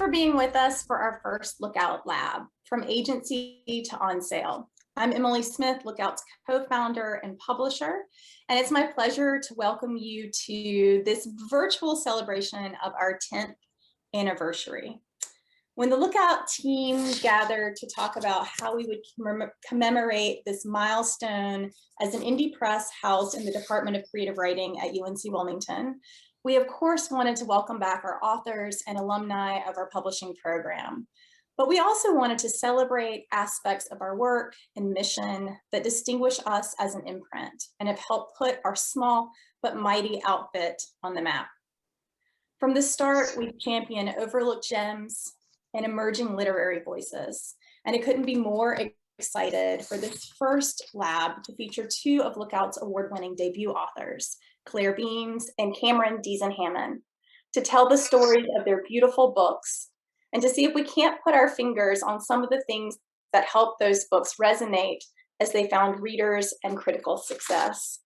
for being with us for our first Lookout Lab, From Agency to On Sale. I'm Emily Smith, Lookout's co-founder and publisher, and it's my pleasure to welcome you to this virtual celebration of our 10th anniversary. When the Lookout team gathered to talk about how we would commemorate this milestone as an indie press housed in the Department of Creative Writing at UNC Wilmington, we of course wanted to welcome back our authors and alumni of our publishing program. But we also wanted to celebrate aspects of our work and mission that distinguish us as an imprint and have helped put our small but mighty outfit on the map. From the start, we've championed overlooked gems and emerging literary voices. And it couldn't be more excited for this first lab to feature two of Lookout's award-winning debut authors, Clare Beams and Cameron Dezen Hammon, to tell the stories of their beautiful books and to see if we can't put our fingers on some of the things that helped those books resonate as they found readers and critical success.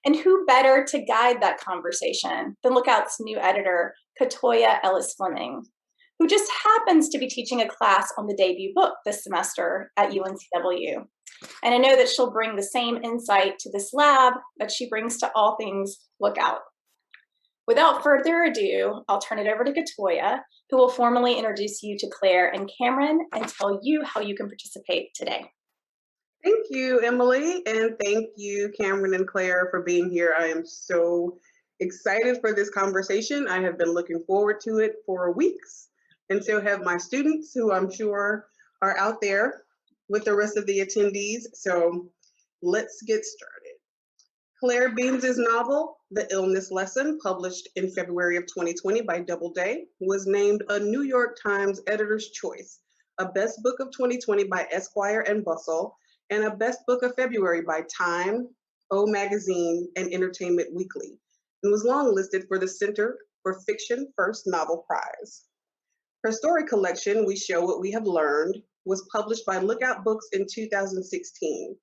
And who better to guide that conversation than Lookout's new editor, KaToya Ellis Fleming, who just happens to be teaching a class on the debut book this semester at UNCW. And I know that she'll bring the same insight to this lab that she brings to all things Lookout. Without further ado, I'll turn it over to KaToya, who will formally introduce you to Clare and Cameron and tell you how you can participate today. Thank you, Emily, and thank you, Cameron and Clare, for being here. I am so excited for this conversation. I have been looking forward to it for weeks. And so have my students, who I'm sure are out there with the rest of the attendees. So let's get started. Clare Beams' novel, The Illness Lesson, published in February of 2020 by Doubleday, was named a New York Times Editor's Choice, a Best Book of 2020 by Esquire and Bustle, and a Best Book of February by Time, O Magazine, and Entertainment Weekly, and was longlisted for the Center for Fiction First Novel Prize. Her story collection, We Show What We Have Learned, was published by Lookout Books in 2016.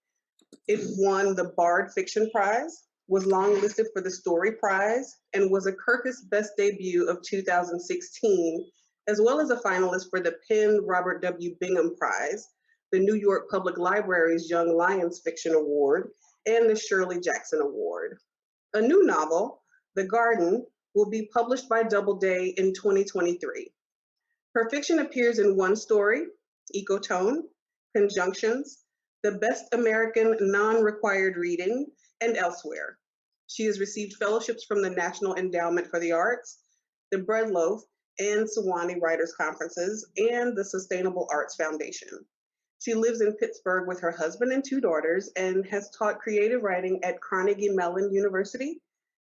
It won the Bard Fiction Prize, was longlisted for the Story Prize, and was a Kirkus Best Debut of 2016, as well as a finalist for the Penn Robert W. Bingham Prize, the New York Public Library's Young Lions Fiction Award, and the Shirley Jackson Award. A new novel, The Garden, will be published by Doubleday in 2023. Her fiction appears in One Story, Ecotone, Conjunctions, The Best American Non-Required Reading, and elsewhere. She has received fellowships from the National Endowment for the Arts, the Breadloaf and Sewanee Writers Conferences, and the Sustainable Arts Foundation. She lives in Pittsburgh with her husband and two daughters and has taught creative writing at Carnegie Mellon University,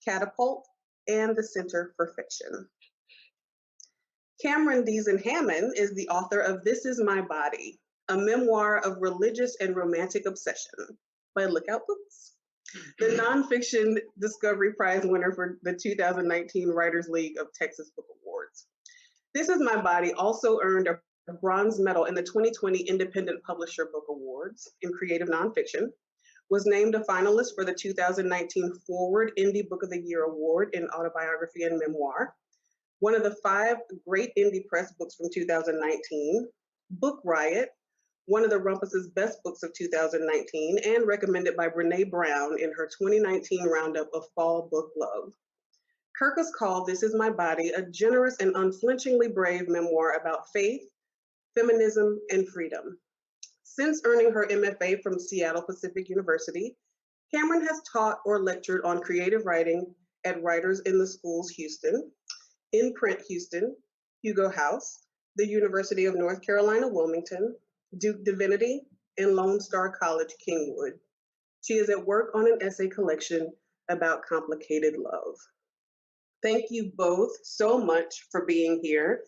Catapult, and the Center for Fiction. Cameron Dezen Hammon is the author of This Is My Body, a memoir of religious and romantic obsession by Lookout Books, the Nonfiction Discovery Prize winner for the 2019 Writers League of Texas Book Awards. This Is My Body also earned a bronze medal in the 2020 Independent Publisher Book Awards in Creative Nonfiction, was named a finalist for the 2019 Foreword INDIE Book of the Year Award in Autobiography and Memoir, one of the 5 great indie press books from 2019, Book Riot, one of the Rumpus's best books of 2019, and recommended by Brene Brown in her 2019 roundup of Fall Book Love. Kirkus called This Is My Body a generous and unflinchingly brave memoir about faith, feminism, and freedom. Since earning her MFA from Seattle Pacific University, Cameron has taught or lectured on creative writing at Writers in the Schools Houston, In Print Houston, Hugo House, the University of North Carolina Wilmington, Duke Divinity, and Lone Star College Kingwood. She is at work on an essay collection about complicated love. Thank you both so much for being here,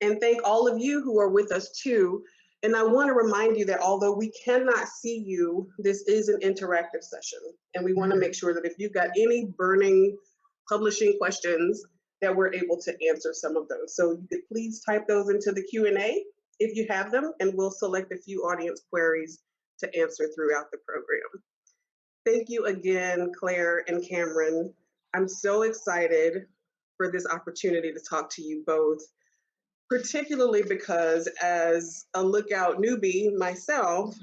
and thank all of you who are with us too. And I want to remind you that although we cannot see you, this is an interactive session, and we want to make sure that if you've got any burning publishing questions, that we're able to answer some of those. So you could please type those into the Q&A if you have them, and we'll select a few audience queries to answer throughout the program. Thank you again, Clare and Cameron. I'm so excited for this opportunity to talk to you both. particularly because as a Lookout newbie myself,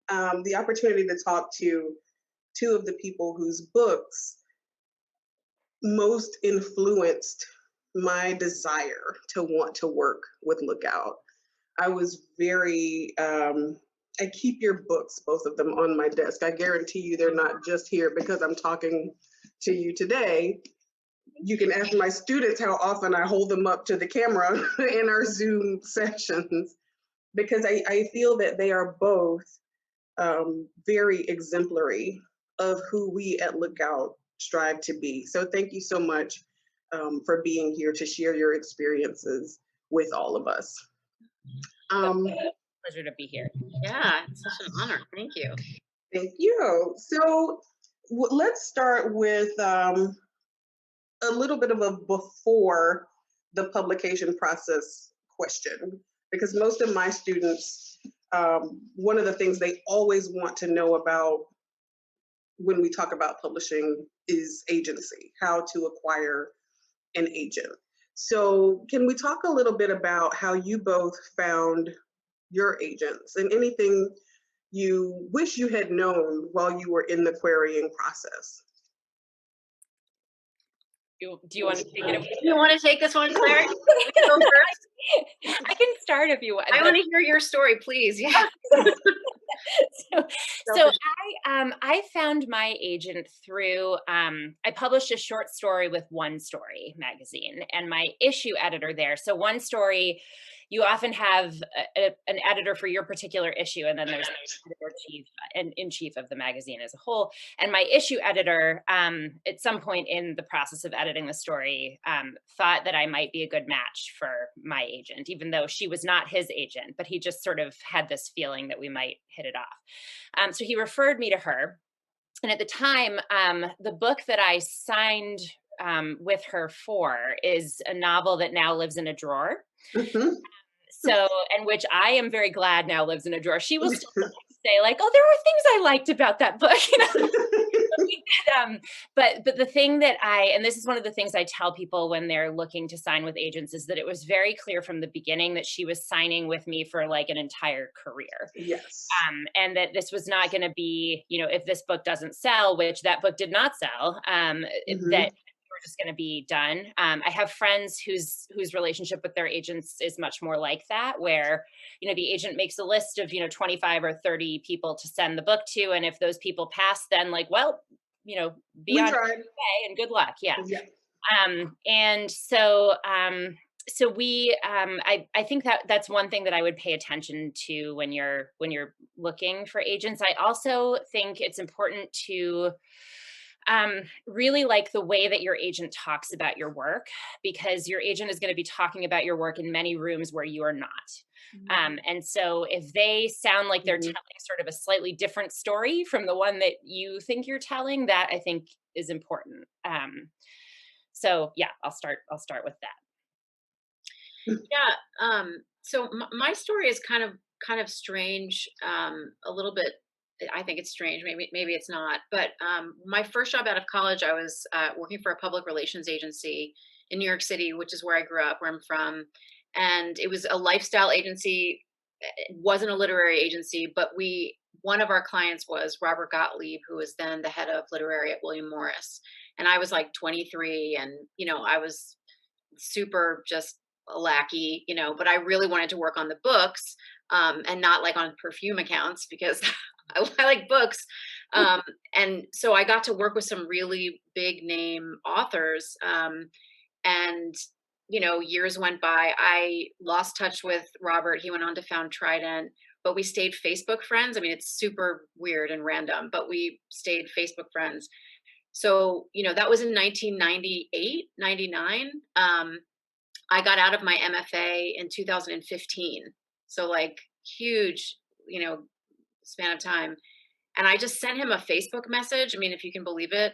the opportunity to talk to two of the people whose books most influenced my desire to want to work with Lookout. I was very, I keep your books, both of them, on my desk. I guarantee you they're not just here because I'm talking to you today. You can ask my students how often I hold them up to the camera in our Zoom sessions, because I feel that they are both very exemplary of who we at Lookout strive to be. So thank you so much for being here to share your experiences with all of us. Pleasure to be here. Yeah, it's such an honor. Thank you. Thank you. So let's start with a little bit of a before the publication process question, because most of my students, one of the things they always want to know about when we talk about publishing is agency, how to acquire an agent. So can we talk a little bit about how you both found your agents and anything you wish you had known while you were in the querying process? Do you want to take it away? You want to take this one, Claire? You can go first. I can start if you want. I want to hear your story, please. Yeah. So I found my agent through I published a short story with One Story magazine, and my issue editor there. So One Story, you often have an editor for your particular issue, and then there's the editor-chief and in chief of the magazine as a whole. And my issue editor, at some point in the process of editing the story, thought that I might be a good match for my agent, even though she was not his agent, but he just sort of had this feeling that we might hit it off. So he referred me to her. And at the time, the book that I signed with her for is a novel that now lives in a drawer. Mm-hmm. So, and which I am very glad now lives in a drawer. She will still say like, oh, there were things I liked about that book, you know. But the thing that and this is one of the things I tell people when they're looking to sign with agents, is that it was very clear from the beginning that she was signing with me for like an entire career. Yes. And that this was not going to be, you know, if this book doesn't sell, which that book did not sell, that we're just going to be done. I have friends whose relationship with their agents is much more like that, where, you know, the agent makes a list of, you know, 25 or 30 people to send the book to. And if those people pass, then like, well, you know, be on your way and good luck. Yeah. And so, so we, I think that's one thing that I would pay attention to when you're looking for agents. I also think it's important to really like the way that your agent talks about your work, because your agent is going to be talking about your work in many rooms where you are not. And so if they sound like they're telling sort of a slightly different story from the one that you think you're telling, that I think is important. So yeah, I'll start with that. Yeah. So my story is kind of strange, a little bit. I think it's strange. Maybe it's not. But my first job out of college, I was working for a public relations agency in New York City, which is where I grew up, where I'm from. And it was a lifestyle agency. It wasn't a literary agency, but one of our clients was Robert Gottlieb, who was then the head of literary at William Morris. And I was like 23, and, you know, I was super just a lackey, you know, but I really wanted to work on the books, and not like on perfume accounts, because I like books. And so I got to work with some really big name authors. And, you know, years went by. I lost touch with Robert. He went on to found Trident, but we stayed Facebook friends. I mean, it's super weird and random, but we stayed Facebook friends. So, you know, that was in 1998, 99. I got out of my MFA in 2015. So like huge, you know, span of time. And I just sent him a Facebook message. I mean, if you can believe it,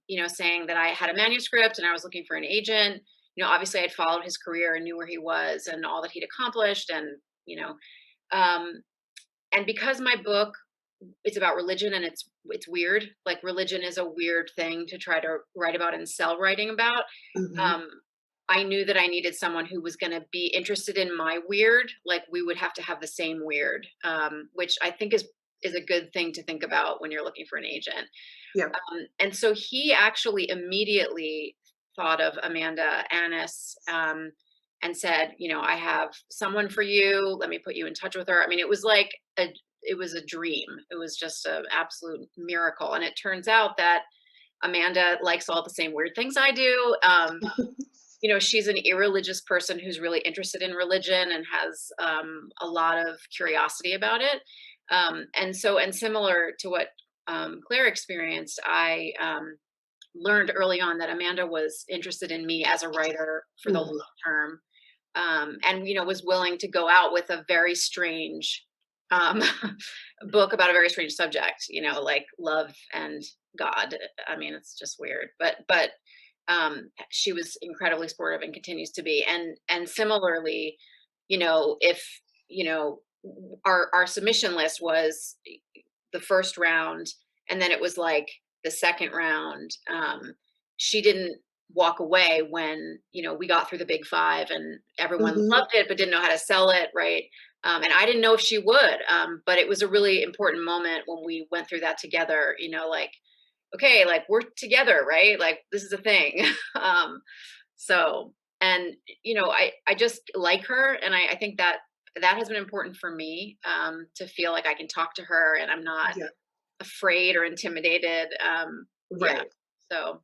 you know, saying that I had a manuscript and I was looking for an agent. You know, obviously I'd followed his career and knew where he was and all that he'd accomplished. And, you know, and because my book, it's about religion, and it's weird. Like religion is a weird thing to try to write about and sell writing about. I knew that I needed someone who was going to be interested in my weird. Like we would have to have the same weird, which I think is a good thing to think about when you're looking for an agent. Yeah. And so he actually immediately thought of Amanda Annis, and said, you know, I have someone for you. Let me put you in touch with her. I mean, it was like it was a dream. It was just an absolute miracle. And it turns out that Amanda likes all the same weird things I do. You know, she's an irreligious person who's really interested in religion and has a lot of curiosity about it. And similar to what Claire experienced, I learned early on that Amanda was interested in me as a writer for the long term, and you know, was willing to go out with a very strange book about a very strange subject. You know, like love and God. I mean, it's just weird, but she was incredibly supportive and continues to be. And similarly, you know, if you know, our submission list was the first round, and then it was like the second round. She didn't walk away when, you know, we got through the big five and everyone loved it but didn't know how to sell it, right? And I didn't know if she would, but it was a really important moment when we went through that together, you know, like, okay, like we're together, right? Like this is a thing. So, and you know, I just like her, and I think that has been important for me, to feel like I can talk to her and I'm not afraid or intimidated. Right. Yeah, so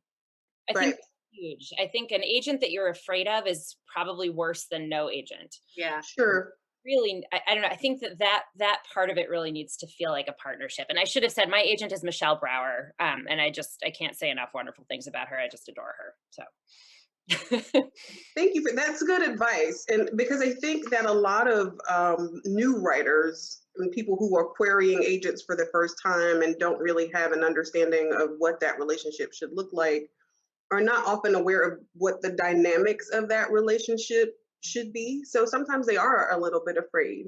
I think that's huge. I think an agent that you're afraid of is probably worse than no agent. yeah, Sure. Really, I don't know. I think that part of it really needs to feel like a partnership. And I should have said my agent is Michelle Brower, and I can't say enough wonderful things about her. I just adore her. So. Thank you for that's good advice. And because I think that a lot of new writers and people who are querying agents for the first time and don't really have an understanding of what that relationship should look like are not often aware of what the dynamics of that relationship should be. So sometimes they are a little bit afraid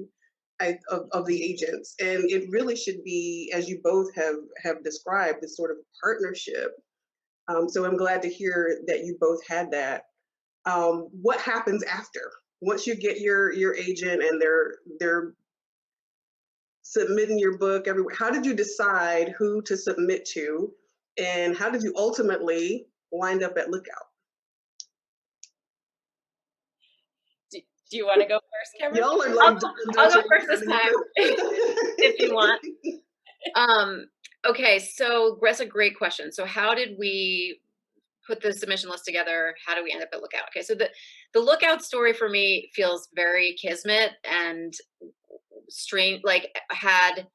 of the agents. And it really should be, as you both have described, this sort of partnership. So I'm glad to hear that you both had that. What happens after? Once you get your agent and they're submitting your book everywhere, how did you decide who to submit to? And how did you ultimately wind up at Lookout? Do you want to go first, Cameron? Y'all are like, I'll go first this time if you want. Okay, so that's a great question. So how did we put the submission list together? How do we end up at Lookout? Okay, so the Lookout story for me feels very kismet and strange, like had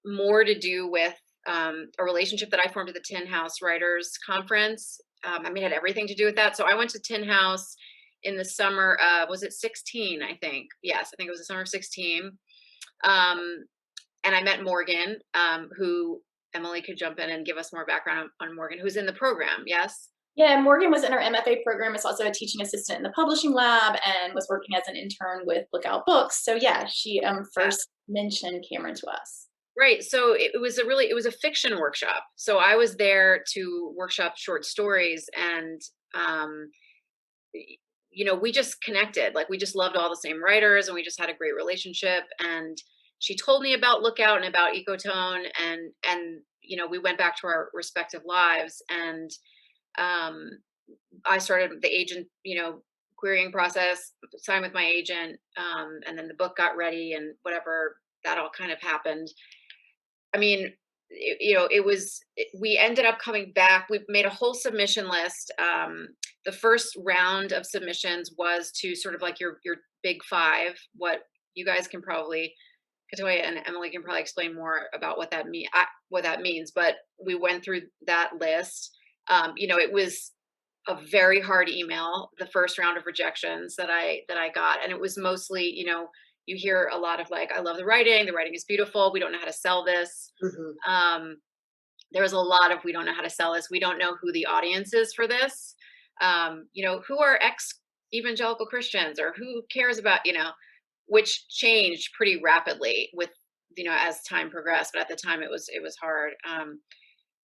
more to do with a relationship that I formed at the Tin House Writers Conference. I mean, it had everything to do with that. So I went to Tin House in the summer of, was it 16, I think? Yes, I think it was the summer of 16. And I met Morgan, who Emily could jump in and give us more background on Morgan, who's in the program, yes? Yeah, Morgan was in our MFA program, is also a teaching assistant in the publishing lab, and was working as an intern with Lookout Books. So yeah, she first mentioned Cameron to us. Right. So it was a fiction workshop. So I was there to workshop short stories, and you know, we just connected. Like we just loved all the same writers, and we just had a great relationship. And she told me about Lookout and about Ecotone, and you know, we went back to our respective lives, and I started the agent, you know, querying process, signed with my agent, and then the book got ready, and whatever, that all kind of happened. I mean, you know, we ended up coming back. We made a whole submission list. The first round of submissions was to sort of like your big five. What you guys can probably, KaToya and Emily can probably explain more about what that means. But we went through that list. You know, it was a very hard email, the first round of rejections that I got, and it was mostly, you know, you hear a lot of like, I love the writing is beautiful, we don't know how to sell this. There was a lot of, we don't know how to sell this, we don't know who the audience is for this. You know, who are ex-evangelical Christians, or who cares about, you know, which changed pretty rapidly with, you know, as time progressed, but at the time it was hard.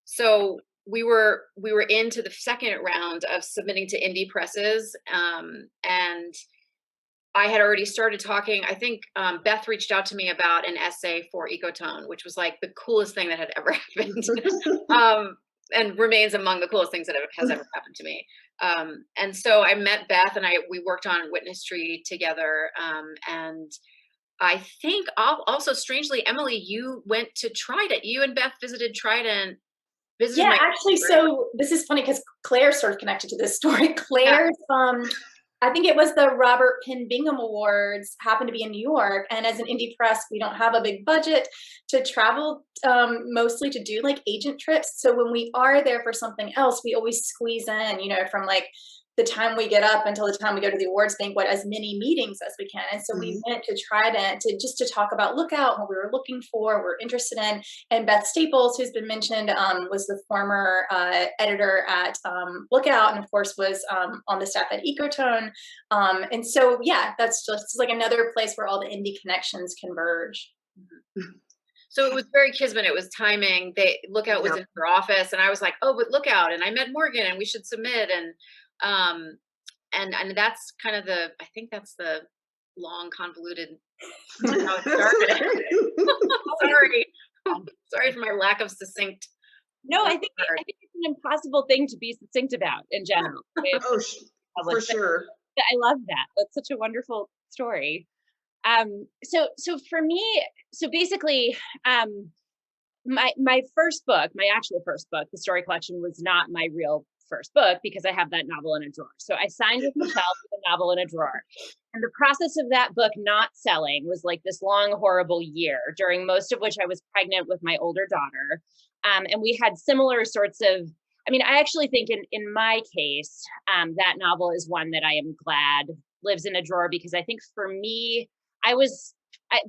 So we were into the second round of submitting to indie presses, and I had already started talking. I think Beth reached out to me about an essay for Ecotone, which was like the coolest thing that had ever happened, and remains among the coolest things that has ever happened to me. And so I met Beth, and we worked on Witness Tree together. And I think also, strangely, Emily, you went to Trident. You and Beth visited Trident. Yeah, actually, so this is funny because Claire's sort of connected to this story. Claire's, I think it was the Robert Penn Bingham Awards happened to be in New York. And as an indie press, we don't have a big budget to travel, mostly to do like agent trips. So when we are there for something else, we always squeeze in, you know, from like the time we get up until the time we go to the awards banquet, as many meetings as we can. And so we went to Trident to talk about Lookout, what we were looking for, we're interested in. And Beth Staples, who's been mentioned, was the former editor at Lookout, and of course was on the staff at Ecotone. And so, yeah, that's just like another place where all the indie connections converge. So it was very kismet. It was timing. Lookout was in her office, and I was like, oh, but Lookout, and I met Morgan, and we should submit. And that's kind of I think that's the long, convoluted how it started. Sorry for my lack of succinct. No, I think it's an impossible thing to be succinct about in general. For sure. I love that. That's such a wonderful story. So for me, so basically, my first book, my actual first book, the story collection, was not my real first book because I have that novel in a drawer. So I signed with Michelle with a novel in a drawer. And the process of that book not selling was like this long, horrible year, during most of which I was pregnant with my older daughter. And we had similar sorts of, I mean, I actually think in my case, that novel is one that I am glad lives in a drawer, because I think for me,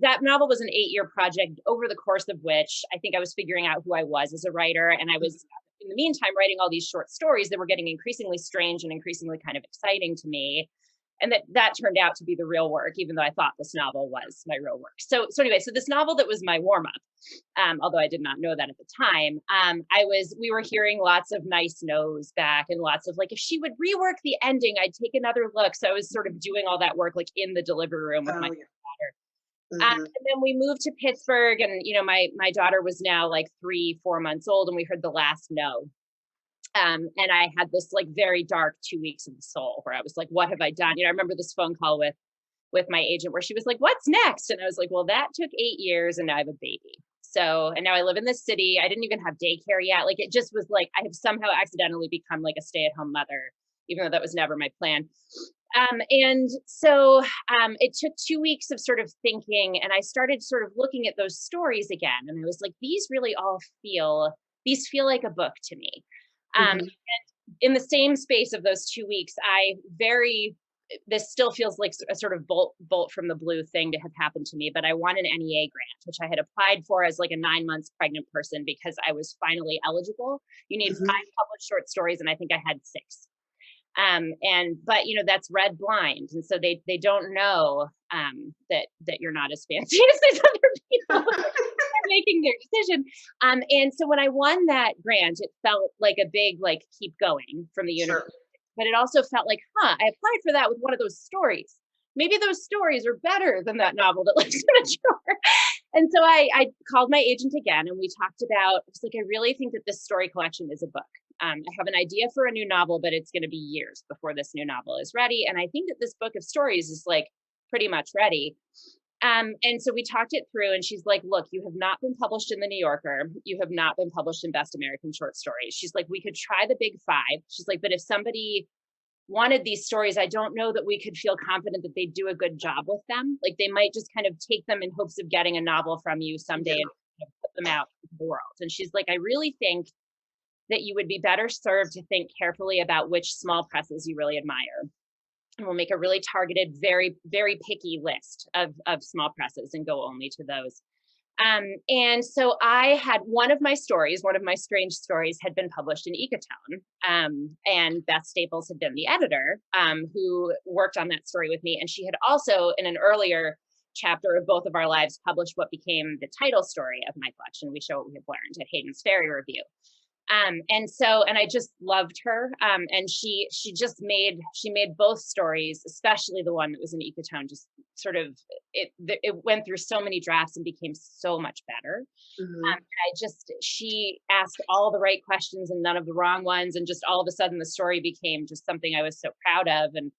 that novel was an 8-year project, over the course of which I think I was figuring out who I was as a writer. And I was, in the meantime, writing all these short stories that were getting increasingly strange and increasingly kind of exciting to me. And that turned out to be the real work, even though I thought this novel was my real work. So anyway, so this novel that was my warm-up, although I did not know that at the time, we were hearing lots of nice no's back, and lots of like, if she would rework the ending, I'd take another look. So I was sort of doing all that work like in the delivery room with my daughter. And then we moved to Pittsburgh, and you know, my daughter was now like 3-4 months old, and we heard the last no. And I had this like very dark 2 weeks of the soul where I was like, what have I done? You know, I remember this phone call with my agent where she was like, what's next? And I was like, well, that took 8 years, and now I have a baby. So, and now I live in this city. I didn't even have daycare yet. Like, it just was like, I have somehow accidentally become like a stay-at-home mother, even though that was never my plan. And so it took 2 weeks of sort of thinking, and I started sort of looking at those stories again. And I was like, these really all feel like a book to me. And in the same space of those 2 weeks, this still feels like a sort of bolt from the blue thing to have happened to me, but I won an NEA grant, which I had applied for as like a 9 months pregnant person because I was finally eligible. You need 5 published short stories, and I think I had 6. But you know, that's read blind. And so they don't know, that you're not as fancy as these other people are making their decision. And so when I won that grant, it felt like a big, like, keep going from the university, but it also felt like, I applied for that with one of those stories. Maybe those stories are better than that novel that lives in a drawer. And so I called my agent again, and we talked about, I was like, I really think that this story collection is a book. I have an idea for a new novel, but it's going to be years before this new novel is ready. And I think that this book of stories is like pretty much ready. And so we talked it through, and she's like, look, you have not been published in the New Yorker. You have not been published in Best American Short Stories. She's like, we could try the big 5. She's like, but if somebody wanted these stories, I don't know that we could feel confident that they'd do a good job with them. Like, they might just kind of take them in hopes of getting a novel from you someday and put them out into the world. And she's like, I really think that you would be better served to think carefully about which small presses you really admire. And we'll make a really targeted, very, very picky list of small presses and go only to those. And so I had one of my strange stories had been published in Ecotone. And Beth Staples had been the editor who worked on that story with me. And she had also, in an earlier chapter of Both of Our Lives, published what became the title story of my collection, We Show What We Have Learned, at Hayden's Ferry Review. And I just loved her. And she made both stories, especially the one that was in Ecotone, just sort of, it went through so many drafts and became so much better. She asked all the right questions and none of the wrong ones. And just all of a sudden the story became just something I was so proud of. And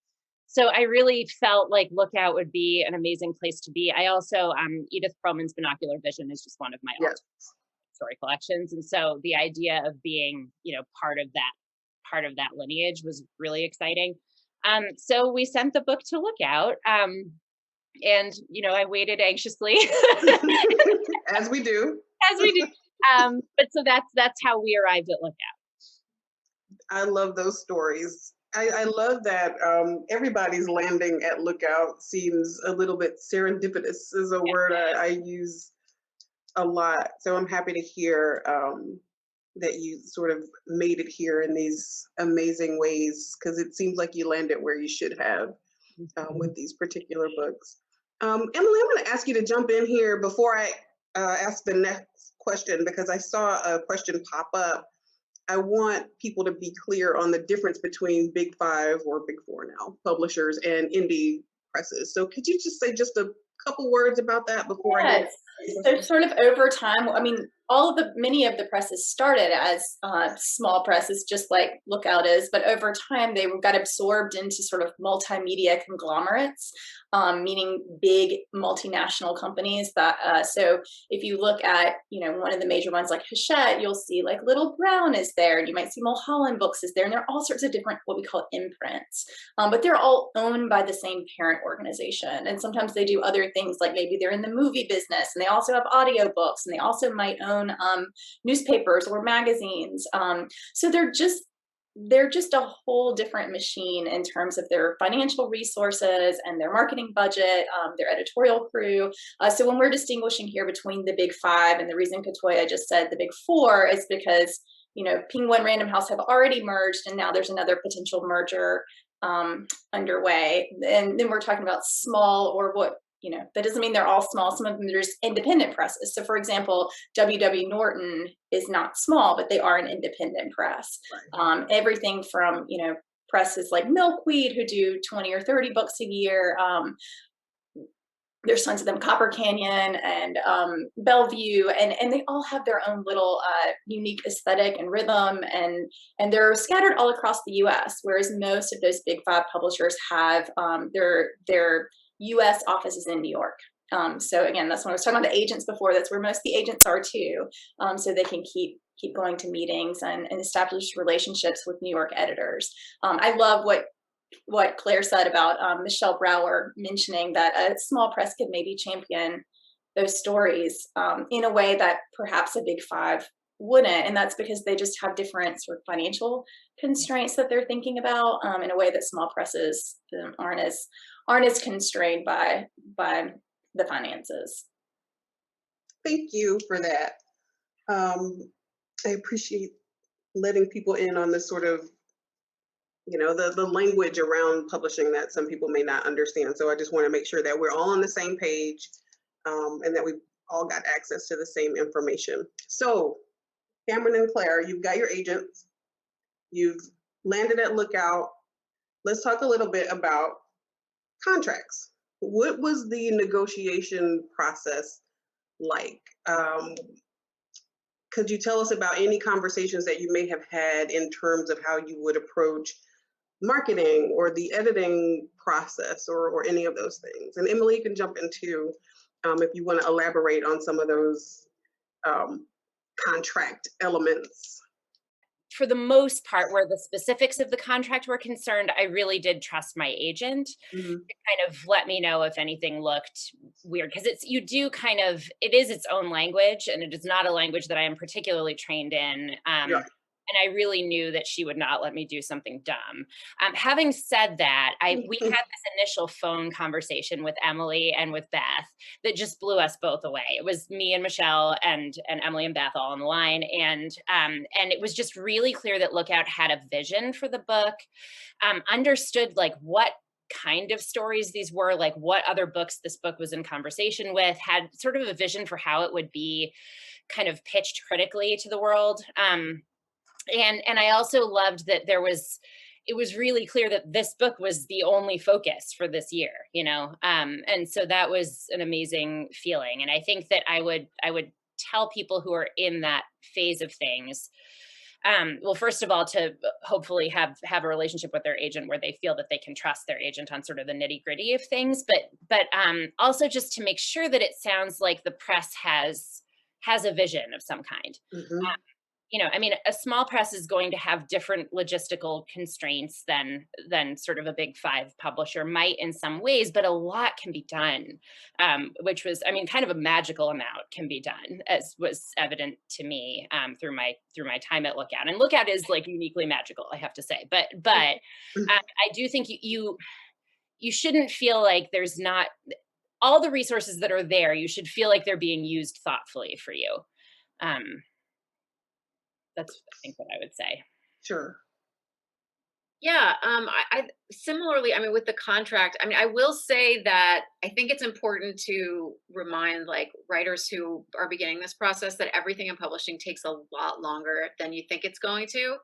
so I really felt like Lookout would be an amazing place to be. I also, Edith Perlman's Binocular Vision is just one of my story collections. And so the idea of being, part of that lineage was really exciting. So we sent the book to Lookout. And, I waited anxiously. As we do. But so that's how we arrived at Lookout. I love those stories. I love that everybody's landing at Lookout seems a little bit serendipitous is a word I use a lot. So I'm happy to hear that you sort of made it here in these amazing ways, because it seems like you landed where you should have with these particular books. Emily, I'm going to ask you to jump in here before I ask the next question, because I saw a question pop up. I want people to be clear on the difference between Big Five, or Big Four now, publishers and indie presses. So could you just say just a couple words about that before I get? So sort of over time, many of the presses started as small presses, just like Lookout is, but over time they got absorbed into sort of multimedia conglomerates, meaning big multinational companies. So if you look at, one of the major ones like Hachette, you'll see like Little Brown is there, and you might see Mulholland Books is there, and there are all sorts of different, what we call imprints, but they're all owned by the same parent organization. And sometimes they do other things, like maybe they're in the movie business, and they also have audiobooks, and they also might own newspapers or magazines. So they're just a whole different machine in terms of their financial resources and their marketing budget, their editorial crew. So when we're distinguishing here between the Big Five, and the reason KaToya just said the Big Four is because, Penguin, Random House have already merged, and now there's another potential merger underway. And then we're talking about small, or what, that doesn't mean they're all small. Some of them are just independent presses. So for example, W.W. Norton is not small, but they are an independent press. Right. Everything from, presses like Milkweed, who do 20 or 30 books a year. There's tons of them, Copper Canyon and Bellevue, and they all have their own little unique aesthetic and rhythm, and they're scattered all across the U.S., whereas most of those Big Five publishers have their U.S. offices in New York. So again, that's when I was talking about the agents before. That's where most of the agents are too. So they can keep going to meetings and establish relationships with New York editors. I love what Claire said about Michelle Brower mentioning that a small press could maybe champion those stories in a way that perhaps a Big Five wouldn't, and that's because they just have different sort of financial constraints that they're thinking about in a way that small presses aren't as constrained by the finances. Thank you for that. I appreciate letting people in on this sort of, the language around publishing that some people may not understand. So I just want to make sure that we're all on the same page and that we've all got access to the same information. So Cameron and Claire, you've got your agents, you've landed at Lookout. Let's talk a little bit about contracts. What was the negotiation process like? Could you tell us about any conversations that you may have had in terms of how you would approach marketing or the editing process or any of those things? And Emily, you can jump in too if you want to elaborate on some of those contract elements. For the most part, where the specifics of the contract were concerned, I really did trust my agent to kind of let me know if anything looked weird, because it is its own language, and it is not a language that I am particularly trained in. And I really knew that she would not let me do something dumb. Having said that, we had this initial phone conversation with Emily and with Beth that just blew us both away. It was me and Michelle and Emily and Beth all on the line. And it was just really clear that Lookout had a vision for the book, understood like what kind of stories these were, like what other books this book was in conversation with, had sort of a vision for how it would be kind of pitched critically to the world. And I also loved that it was really clear that this book was the only focus for this year, you know? And so that was an amazing feeling. And I think that I would tell people who are in that phase of things, well, first of all, to hopefully have a relationship with their agent where they feel that they can trust their agent on sort of the nitty gritty of things, but also just to make sure that it sounds like the press has a vision of some kind. Mm-hmm. You know, I mean, a small press is going to have different logistical constraints than sort of a big five publisher might in some ways, but a lot can be done, which was, I mean, kind of a magical amount can be done, as was evident to me through my time at Lookout. And Lookout is like uniquely magical, I have to say. But I do think you shouldn't feel like there's not all the resources that are there. You should feel like they're being used thoughtfully for you. That's, I think, what I would say. Sure. Yeah. I similarly, I mean, with the contract, I mean, I will say that I think it's important to remind like writers who are beginning this process that everything in publishing takes a lot longer than you think it's going to.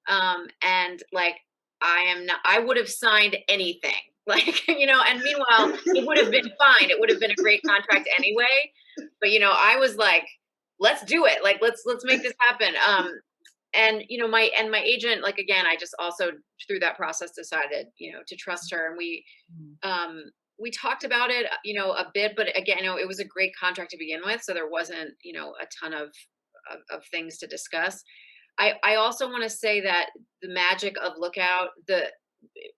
And like, I would have signed anything, like, you know, and meanwhile, it would have been fine. It would have been a great contract anyway. But, you know, I was like, let's do it. Like, let's make this happen. And, you know, my agent, like, again, I just also through that process decided, you know, to trust her. And we talked about it, you know, a bit, but again, you know, it was a great contract to begin with. So there wasn't, you know, a ton of things to discuss. I also want to say that the magic of Lookout,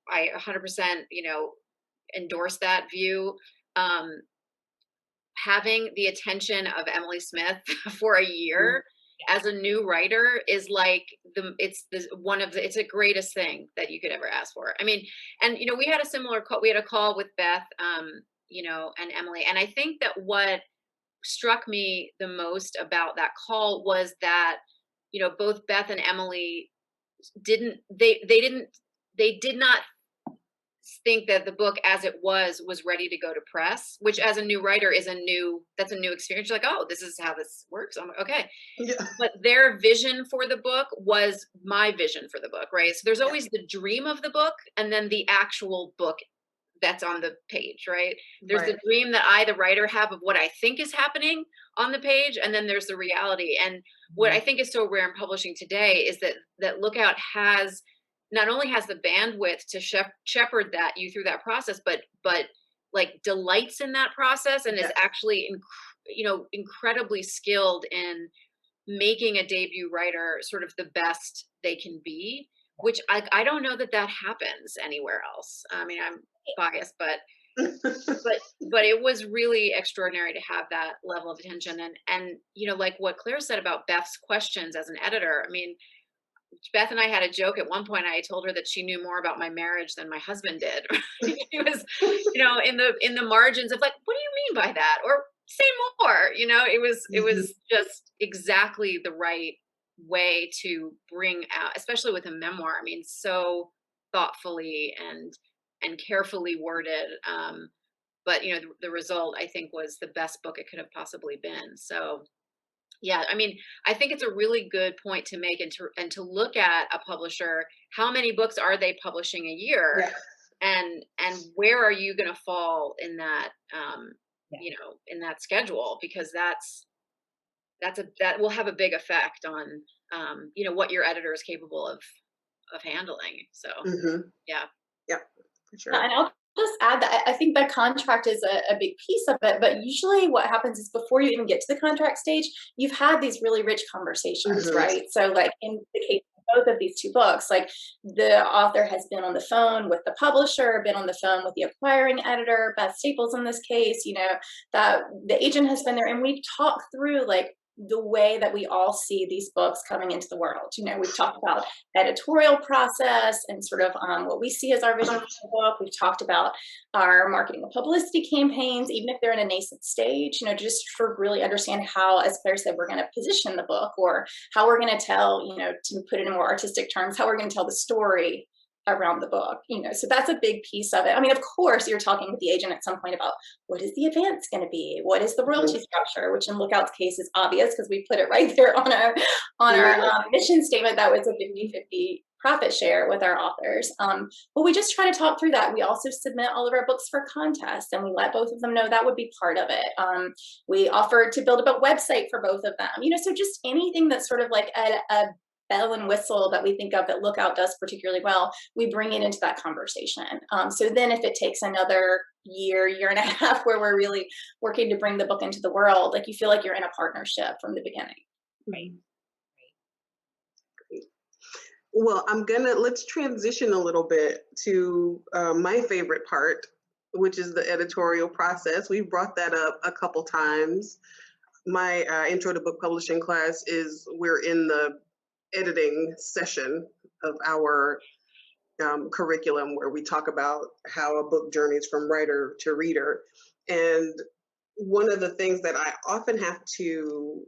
I 100%, you know, endorse that view. Having the attention of Emily Smith for a year as a new writer is like it's the greatest thing that you could ever ask for. I mean, and you know, we had a similar call. We had a call with Beth, you know, and Emily, and I think that what struck me the most about that call was that, you know, both Beth and Emily did not think that the book as it was ready to go to press, which as a new writer that's a new experience. You're like, oh, this is how this works. I'm like, okay. Yeah. But their vision for the book was my vision for the book, right? So there's always the dream of the book and then the actual book that's on the page, right? There's the dream that I, the writer, have of what I think is happening on the page, and then there's the reality. And what I think is so rare in publishing today is that Lookout not only has the bandwidth to shepherd that you through that process, but like delights in that process and is actually, you know, incredibly skilled in making a debut writer sort of the best they can be, which I don't know that happens anywhere else. I mean, I'm biased, but it was really extraordinary to have that level of attention. And, you know, like what Claire said about Beth's questions as an editor, I mean, Beth and I had a joke at one point. I told her that she knew more about my marriage than my husband did. It was, you know, in the margins of like, what do you mean by that? Or say more, you know, it was just exactly the right way to bring out, especially with a memoir. I mean, so thoughtfully and carefully worded. But, you know, the result, I think, was the best book it could have possibly been. So yeah, I mean, I think it's a really good point to make and to look at a publisher. How many books are they publishing a year, and where are you going to fall in that, you know, in that schedule? Because that will have a big effect on, you know, what your editor is capable of handling. So yeah, for sure. And I'll just add that I think the contract is a big piece of it, but usually what happens is before you even get to the contract stage, you've had these really rich conversations, right? So like in the case of both of these two books, like the author has been on the phone with the publisher, been on the phone with the acquiring editor, Beth Staples in this case, you know, that the agent has been there, and we've talked through like the way that we all see these books coming into the world. You know, we've talked about editorial process and sort of what we see as our vision for the book. We've talked about our marketing and publicity campaigns, even if they're in a nascent stage, you know, just for really understand how, as Claire said, we're going to position the book, or how we're going to tell, you know, to put it in more artistic terms, how we're going to tell the story around the book, so that's a big piece of it. I mean, of course, you're talking with the agent at some point about what is the advance going to be? What is the royalty structure? Which in Lookout's case is obvious because we put it right there on our mission statement. That was a 50-50 profit share with our authors. But we just try to talk through that. We also submit all of our books for contests, and we let both of them know that would be part of it. We offered to build a website for both of them, so just anything that's sort of like a bell and whistle that we think of that Lookout does particularly well, we bring it into that conversation. So then if it takes another year and a half where we're really working to bring the book into the world, like you feel like you're in a partnership from the beginning. Right. Well, let's transition a little bit to my favorite part, which is the editorial process. We've brought that up a couple times. My intro to book publishing class we're in the editing session of our curriculum where we talk about how a book journeys from writer to reader. And one of the things that I often have to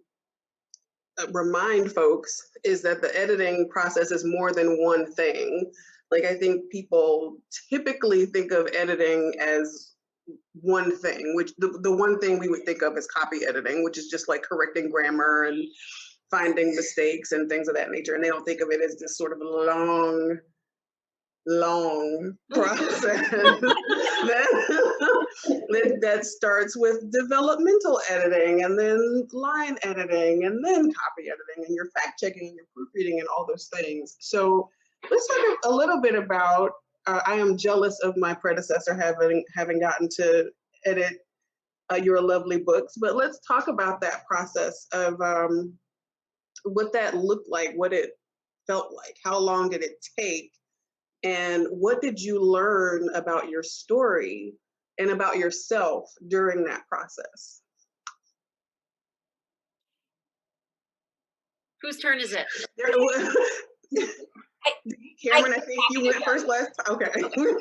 remind folks is that the editing process is more than one thing. Like, I think people typically think of editing as one thing, which the one thing we would think of as copy editing, which is just like correcting grammar and finding mistakes and things of that nature. And they don't think of it as this sort of long process that starts with developmental editing and then line editing and then copy editing and your fact checking and your proofreading and all those things. So let's talk a little bit about, I am jealous of my predecessor having gotten to edit your lovely books, but let's talk about that process of what that looked like, what it felt like, how long did it take, and what did you learn about your story and about yourself during that process? Whose turn is it? Cameron, I think you went first last time. Okay. I can't remember.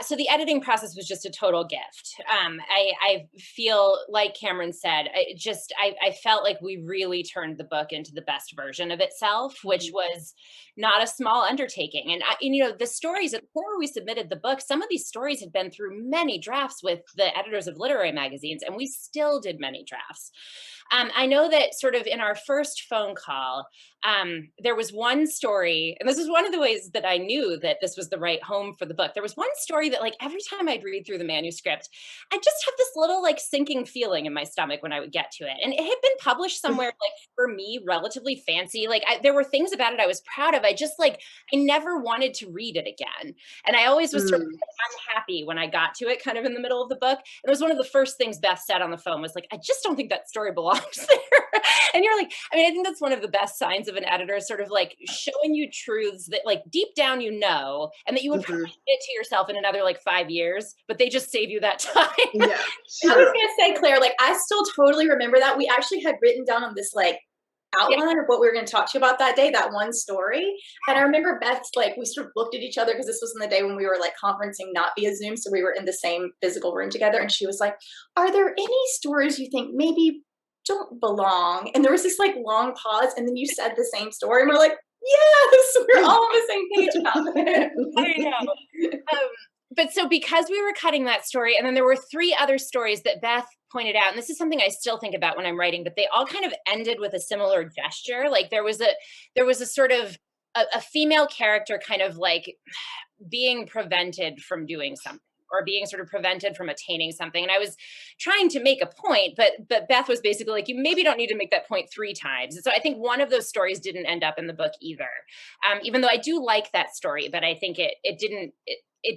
So the editing process was just a total gift. I feel like Cameron said, I felt like we really turned the book into the best version of itself, which was not a small undertaking. And the stories, before we submitted the book, some of these stories had been through many drafts with the editors of literary magazines, and we still did many drafts. I know that sort of in our first phone call, there was one story, and this is one of the ways that I knew that this was the right home for the book. There was one story that, like, every time I'd read through the manuscript, I just had this little, like, sinking feeling in my stomach when I would get to it. And it had been published somewhere, like, for me, relatively fancy. Like, there were things about it I was proud of. I never wanted to read it again. And I always was sort of unhappy when I got to it, kind of in the middle of the book. And it was one of the first things Beth said on the phone was like, I just don't think that story belongs there. And you're like, I think that's one of the best signs of an editor, sort of like showing you truths that, like, deep down and that you would probably admit to yourself in another, like, 5 years, but they just save you that time. Yeah, sure. I was gonna say, Claire, like, I still totally remember that. We actually had written down on this, like, outline of what we were going to talk to you about that day, that one story. And I remember Beth's, like, we sort of looked at each other because this was in the day when we were, like, conferencing not via Zoom, so we were in the same physical room together. And she was like, are there any stories you think maybe don't belong? And there was this, like, long pause, and then you said the same story, and we're like, yes, we're all on the same page about it. I know. But so because we were cutting that story, and then there were 3 other stories that Beth pointed out, and this is something I still think about when I'm writing, but they all kind of ended with a similar gesture. Like, there was a sort of a female character kind of like being prevented from doing something, or being sort of prevented from attaining something. And I was trying to make a point, but Beth was basically like, you maybe don't need to make that point 3 times. And so I think one of those stories didn't end up in the book either. Even though I do like that story, but I think it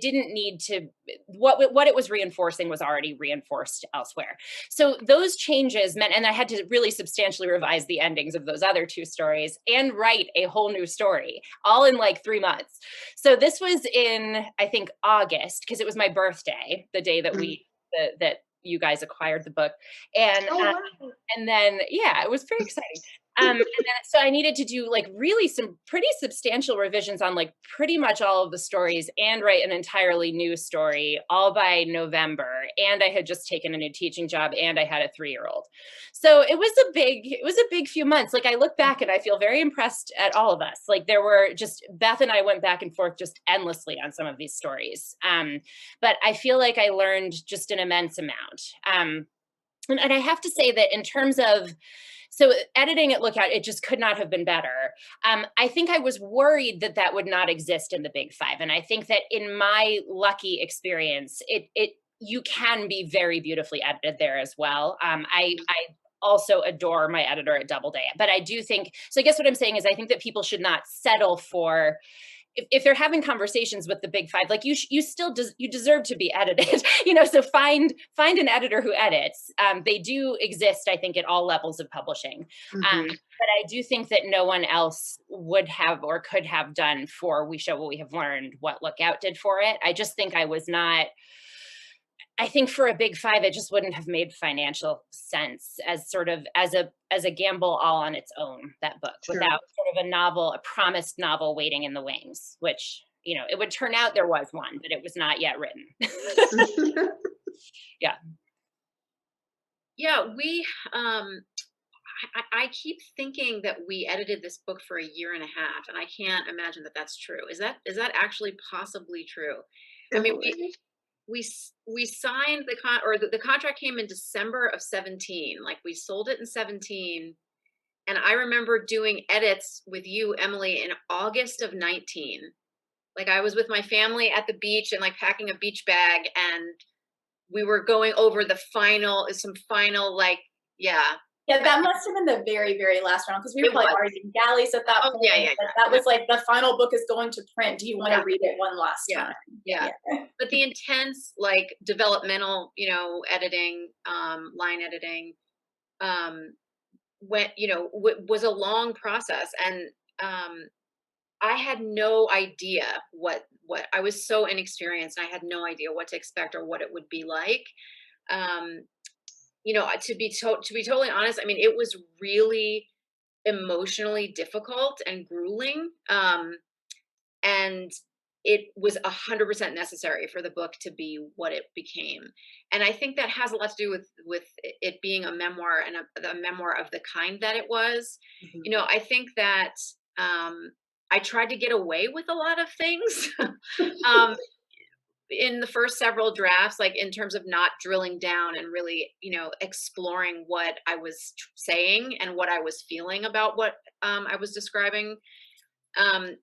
didn't need to, what it was reinforcing was already reinforced elsewhere. So those changes meant, and I had to really substantially revise the endings of those other 2 stories and write a whole new story, all in like 3 months. So this was in, I think, August, because it was my birthday, the day that that you guys acquired the book. And, and then, yeah, it was very exciting. And then, so I needed to do like really some pretty substantial revisions on like pretty much all of the stories and write an entirely new story all by November. And I had just taken a new teaching job and I had a 3-year-old. So it was a big few months. Like I look back and I feel very impressed at all of us. Like there were just, Beth and I went back and forth just endlessly on some of these stories. But I feel like I learned just an immense amount. And I have to say that in terms of, so editing at Lookout, it just could not have been better. I think I was worried that that would not exist in the Big Five. And I think that in my lucky experience, you can be very beautifully edited there as well. I also adore my editor at Doubleday, but I do think, so I guess what I'm saying is I think that people should not settle for, if they're having conversations with the Big Five, like you still you deserve to be edited, so find an editor who edits. They do exist, I think, at all levels of publishing. But I do think that no one else would have or could have done for We Show What We Have Learned what Lookout did for it. I just think I think for a Big Five, it just wouldn't have made financial sense as a gamble all on its own, that book, without sort of a promised novel waiting in the wings, which, it would turn out there was one, but it was not yet written. Yeah. Yeah, I keep thinking that we edited this book for 1.5 years, and I can't imagine that that's true. Is that actually possibly true? I mean, we signed the contract came in December of 2017. Like we sold it in 2017, and I remember doing edits with you, Emily, in August of 2019. Like I was with my family at the beach and like packing a beach bag, and we were going over some final like, yeah. Yeah, that must have been the very, very last round, because we were probably already in galleys at that point. Yeah. That was like, the final book is going to print. Do you want to read it one last time? Yeah. But the intense, like, developmental, editing, line editing, was a long process. And I had no idea what I was so inexperienced. And I had no idea what to expect or what it would be like. To be totally honest, I mean, it was really emotionally difficult and grueling. And it was 100% necessary for the book to be what it became. And I think that has a lot to do with it being a memoir, and a memoir of the kind that it was. I think that I tried to get away with a lot of things. In the first several drafts, like in terms of not drilling down and really, exploring what I was saying and what I was feeling about what I was describing. And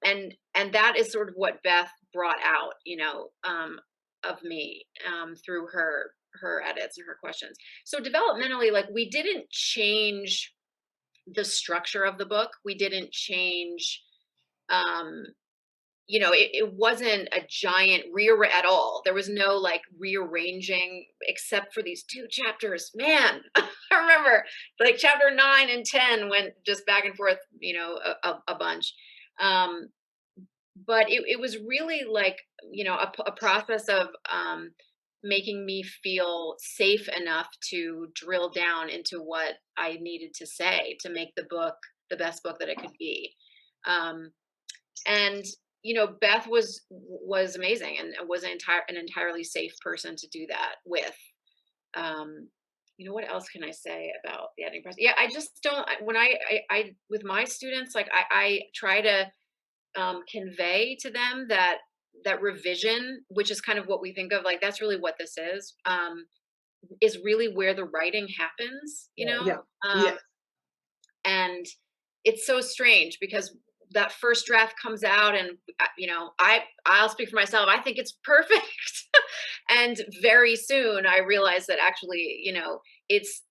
that is sort of what Beth brought out, of me through her edits and her questions. So developmentally, like we didn't change the structure of the book. We didn't change, it wasn't a giant at all. There was no like rearranging, except for these 2 chapters. Man, I remember like chapter 9 and 10 went just back and forth, a bunch. But it was really like, a process of making me feel safe enough to drill down into what I needed to say to make the book the best book that it could be. And Beth was amazing, and was an entirely safe person to do that with. What else can I say about the editing process? Yeah, I just don't. When I with my students, like I try to convey to them that revision, which is kind of what we think of, like that's really what this is really where the writing happens. And it's so strange because that first draft comes out, and I'll speak for myself, I think it's perfect. And very soon I realized that actually, it's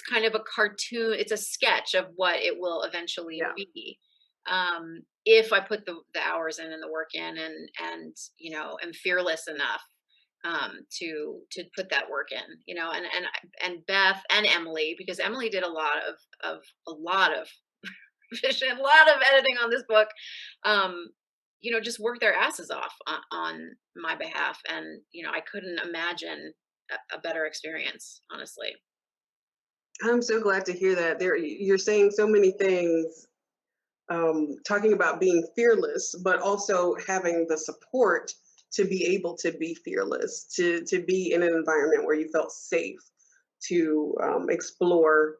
kind of a cartoon, it's a sketch of what it will eventually be. If I put the hours in and the work in, and am fearless enough to put that work in, and Beth and Emily, because Emily did a lot of vision, a lot of editing on this book, just work their asses off on my behalf. And, I couldn't imagine a better experience, honestly. I'm so glad to hear that. You're saying so many things, talking about being fearless, but also having the support to be able to be fearless, to be in an environment where you felt safe to explore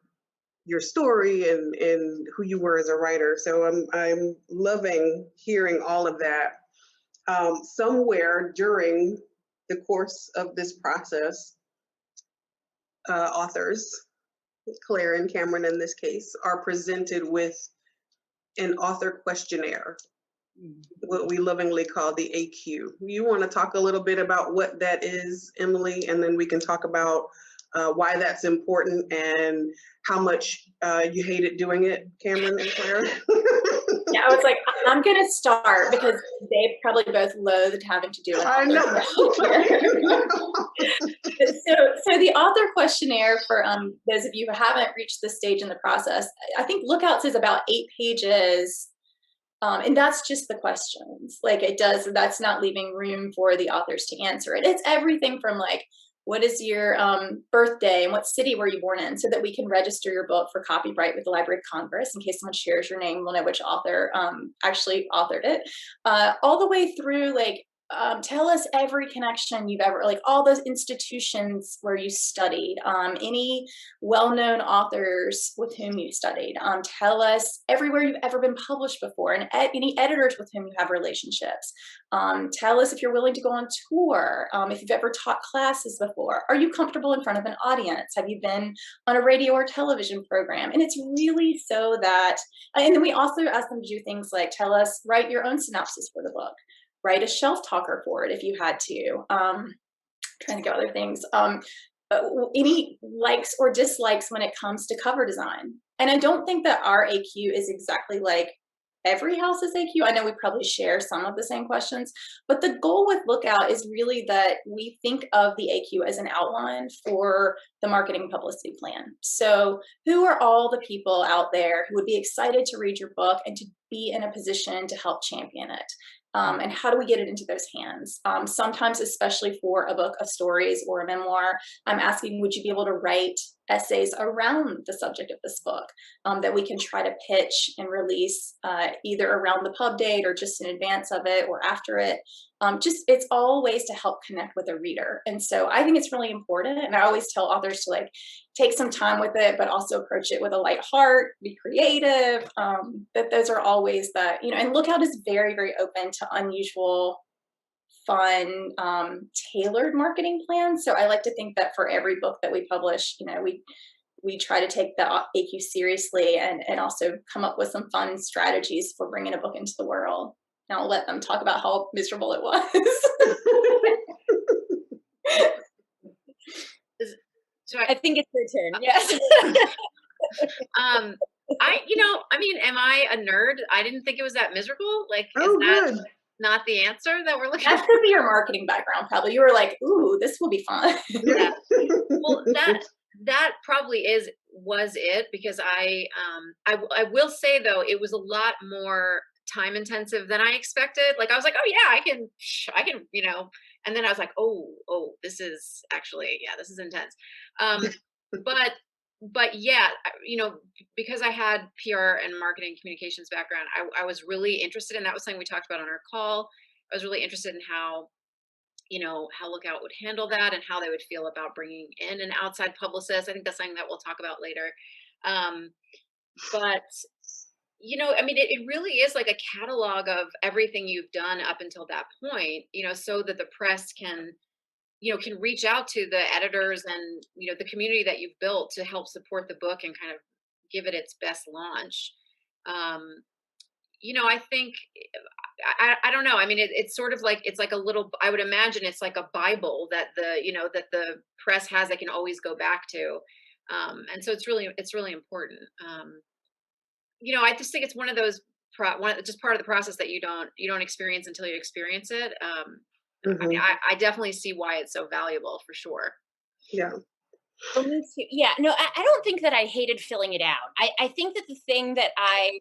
your story and who you were as a writer. So I'm loving hearing all of that. Somewhere during the course of this process, authors, Claire and Cameron in this case, are presented with an author questionnaire, what we lovingly call the AQ. You want to talk a little bit about what that is, Emily, and then we can talk about why that's important and how much you hated doing it, Cameron and Claire. Yeah, I was like, I'm going to start because they probably both loathed having to do it. I know. So the author questionnaire, for those of you who haven't reached this stage in the process, I think Lookouts is about 8 pages. And that's just the questions. Like that's not leaving room for the authors to answer it. It's everything from like, what is your birthday and what city were you born in, so that we can register your book for copyright with the Library of Congress. In case someone shares your name, we'll know which author actually authored it. All the way through, like, tell us every connection you've ever, like all those institutions where you studied, any well-known authors with whom you studied. Tell us everywhere you've ever been published before and any editors with whom you have relationships. Tell us if you're willing to go on tour, if you've ever taught classes before. Are you comfortable in front of an audience? Have you been on a radio or television program? And it's really so that, and then we also ask them to do things like write your own synopsis for the book. Write a shelf talker for it if you had to. Trying to go other things. Any likes or dislikes when it comes to cover design. And I don't think that our AQ is exactly like every house's AQ. I know we probably share some of the same questions, but the goal with Lookout is really that we think of the AQ as an outline for the marketing publicity plan. So who are all the people out there who would be excited to read your book and to be in a position to help champion it? And how do we get it into those hands? Sometimes, especially for a book of stories or a memoir, I'm asking, would you be able to write essays around the subject of this book that we can try to pitch and release either around the pub date or just in advance of it or after it? It's all ways to help connect with a reader. And so I think it's really important. And I always tell authors to like take some time with it, but also approach it with a light heart, be creative. That those are all ways that, and Lookout is very, very open to unusual, fun, tailored marketing plans. So I like to think that for every book that we publish, we try to take the AQ seriously and also come up with some fun strategies for bringing a book into the world. And I'll let them talk about how miserable it was. So I think it's your turn. Yes. Am I a nerd? I didn't think it was that miserable. Like, is good. that not the answer that we're looking That for? could be your marketing background, probably. You were like, ooh, this will be fun. Yeah. Well, that probably was it, because I will say though, it was a lot more time intensive than I expected. Like I was like, oh yeah, I can, and then I was like, oh, this is actually, this is intense. But yeah, because I had PR and marketing communications background, I was really interested, and that was something we talked about on our call. I was really interested in how Lookout would handle that and how they would feel about bringing in an outside publicist. I think that's something that we'll talk about later. But it really is like a catalog of everything you've done up until that point, so that the press can reach out to the editors and, the community that you've built to help support the book and kind of give it its best launch. I think, I don't know. I mean, it's sort of like, it's like a little, I would imagine it's like a Bible that that the press has, that can always go back to. And so it's really important. I just think it's one of those, just part of the process that you don't experience until you experience it. I mean, I definitely see why it's so valuable, for sure. Yeah. Well, me too. Yeah, no, I don't think that I hated filling it out. I think that the thing that I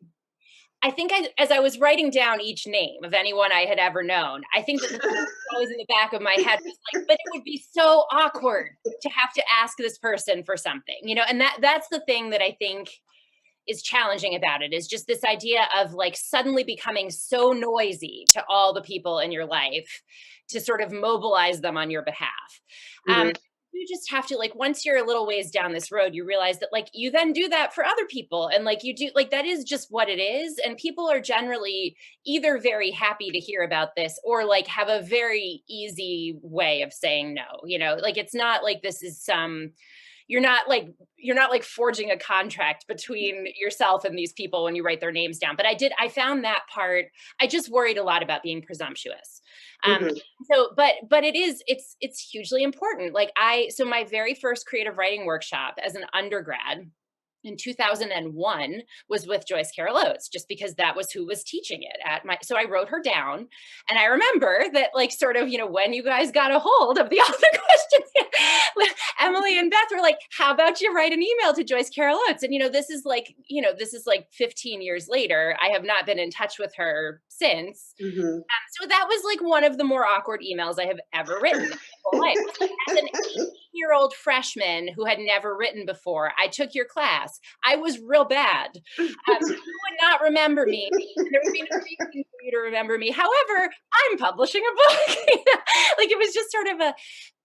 I think as I was writing down each name of anyone I had ever known, I think that the thing that was always in the back of my head was like, but it would be so awkward to have to ask this person for something, you know, and that's the thing that I think is challenging about it, is just this idea of like suddenly becoming so noisy to all the people in your life to sort of mobilize them on your behalf. You just have to, like, once you're a little ways down this road, you realize that like you then do that for other people, and like you do, like that is just what it is, and people are generally either very happy to hear about this or like have a very easy way of saying no, you know, like it's not like this is some, you're not like forging a contract between yourself and these people when you write their names down. But I found that part, I just worried a lot about being presumptuous. So, but it's hugely important. Like so my very first creative writing workshop as an undergrad in 2001 was with Joyce Carol Oates, just because that was who was teaching it so I wrote her down. And I remember that, like, sort of, you know, when you guys got a hold of the author question, Emily and Beth were like, how about you write an email to Joyce Carol Oates? And, this is like 15 years later. I have not been in touch with her since. So that was like one of the more awkward emails I have ever written in my whole life. As an 18-year-old freshman who had never written before, I took your class. I was real bad. You would not remember me. There would be no reason for you to remember me. However, I'm publishing a book. Like, it was just sort of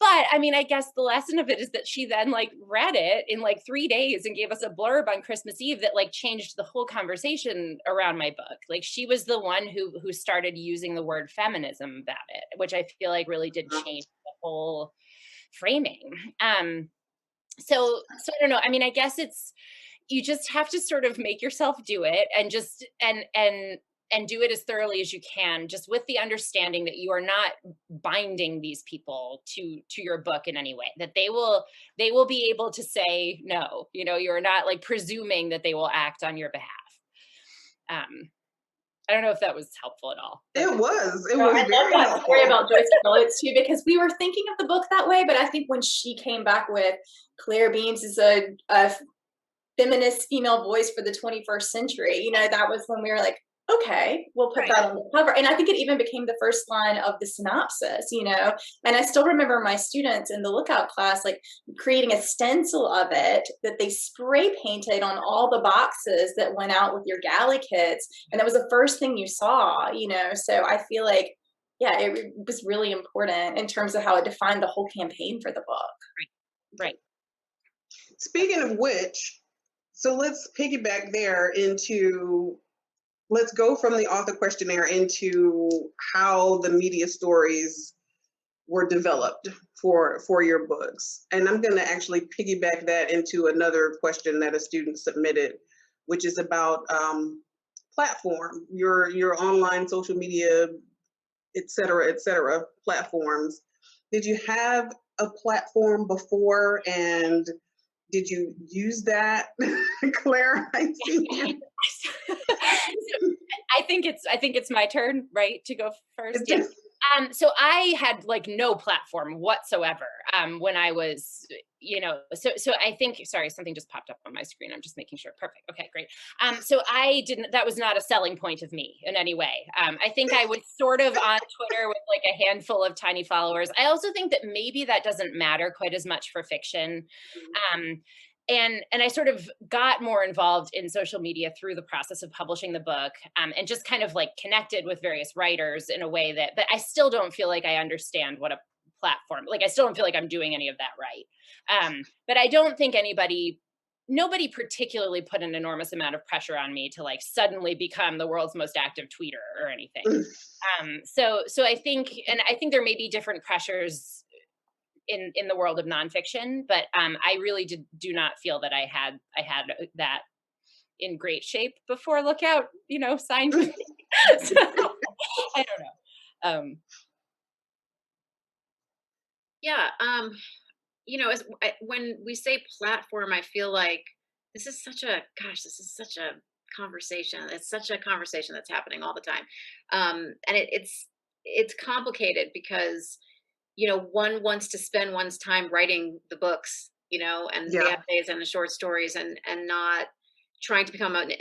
but I mean, I guess the lesson of it is that she then like read it in like 3 days and gave us a blurb on Christmas Eve that like changed the whole conversation around my book. Like, she was the one who started using the word feminism about it, which I feel like really did change the whole framing. So I don't know. I mean, I guess you just have to sort of make yourself do it, and just and do it as thoroughly as you can, just with the understanding that you are not binding these people to your book in any way, that they will be able to say no. You're not like presuming that they will act on your behalf. I don't know if that was helpful at all. It was. I love that story about Joyce Carol Oates too, because we were thinking of the book that way, but I think when she came back with Clare Beams is a feminist female voice for the 21st century, that was when we were like, okay, we'll put that on the cover. And I think it even became the first line of the synopsis, and I still remember my students in the Lookout class, like creating a stencil of it that they spray painted on all the boxes that went out with your galley kits. And that was the first thing you saw, so I feel like, yeah, it was really important in terms of how it defined the whole campaign for the book. Right. Speaking of which, so let's piggyback there let's go from the author questionnaire into how the media stories were developed for your books. And I'm going to actually piggyback that into another question that a student submitted, which is about platform, your online social media, et cetera, platforms. Did you have a platform before, and did you use that? Claire, I see you. I think it's my turn, right, to go first. Yeah. So I had like no platform whatsoever when I was, so I think, sorry, something just popped up on my screen. I'm just making sure. Perfect. Okay, great. So that was not a selling point of me in any way. I think I was sort of on Twitter with like a handful of tiny followers. I also think that maybe that doesn't matter quite as much for fiction. And I sort of got more involved in social media through the process of publishing the book, and just kind of like connected with various writers in a way but I still don't feel like I understand what a platform, like I still don't feel like I'm doing any of that right. But I don't think nobody particularly put an enormous amount of pressure on me to like suddenly become the world's most active tweeter or anything. So I think there may be different pressures in the world of nonfiction, but I really do not feel that I had that in great shape before Lookout, signed with me. So, I don't know. Yeah. When we say platform, I feel like this is such a conversation. It's such a conversation that's happening all the time. And it's complicated because one wants to spend one's time writing the books, and the essays and the short stories and not trying to become an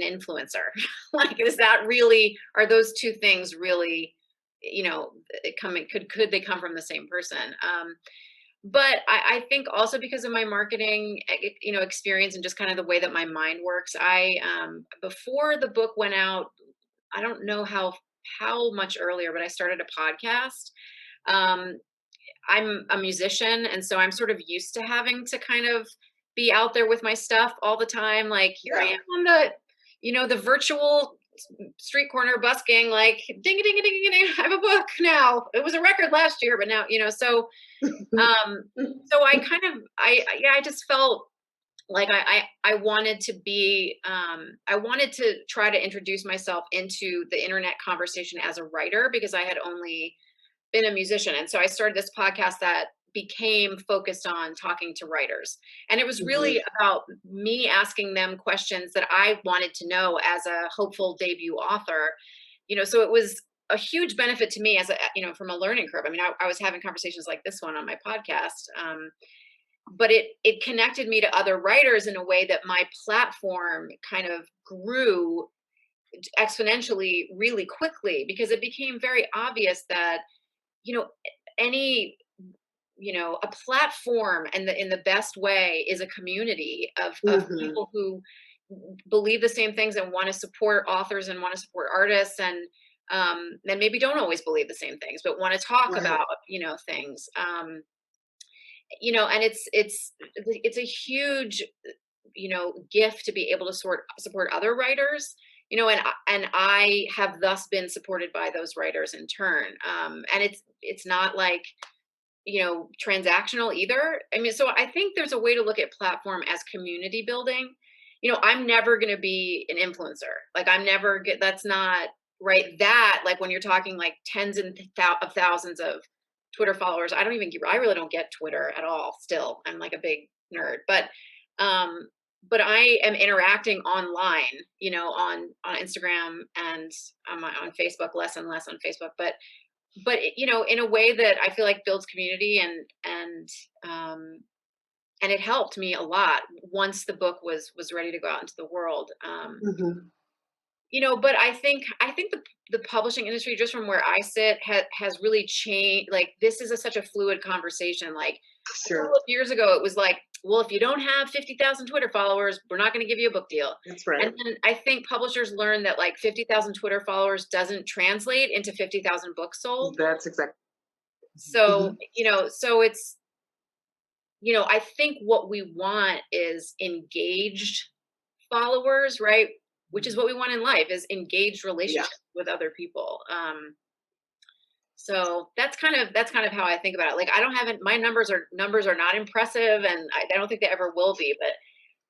influencer? Like, is that really, are those two things really, could they come from the same person? But I think also because of my marketing, experience and just kind of the way that my mind works, before the book went out, I don't know how much earlier, but I started a podcast. I'm a musician, and so I'm sort of used to having to kind of be out there with my stuff all the time. Like, here I am on the virtual street corner busking, like, ding a ding a ding a ding, I have a book now. It was a record last year, but now, so so I just felt like I wanted to be, I wanted to try to introduce myself into the internet conversation as a writer, because I had only been a musician. And so I started this podcast that became focused on talking to writers. And it was really about me asking them questions that I wanted to know as a hopeful debut author. So it was a huge benefit to me as from a learning curve. I mean, I was having conversations like this one on my podcast, but it connected me to other writers in a way that my platform kind of grew exponentially really quickly, because it became very obvious that, a platform and in the best way is a community of people who believe the same things and want to support authors and want to support artists, and maybe don't always believe the same things, but want to talk about, things. And it's a huge, gift to be able to support other writers, and I have thus been supported by those writers in turn. And it's not like, transactional either. I mean, so I think there's a way to look at platform as community building. I'm never going to be an influencer. Like, that's not right. That, like, when you're talking like tens of thousands of Twitter followers, I really don't get Twitter at all. Still, I'm like a big nerd, but I am interacting online, on Instagram and on Facebook, less and less on Facebook, but in a way that I feel like builds community, and it helped me a lot once the book was ready to go out into the world. But I think the publishing industry, just from where I sit, has really changed. Like, this is such a fluid conversation. Like, a couple of years ago, it was like, well, if you don't have 50,000 Twitter followers, we're not going to give you a book deal. That's right. And then I think publishers learned that, like, 50,000 Twitter followers doesn't translate into 50,000 books sold. That's exactly. So, so it's, I think what we want is engaged followers, right? Which is what we want in life, is engaged relationships with other people. So that's kind of how I think about it. Like, my numbers are not impressive, and I don't think they ever will be,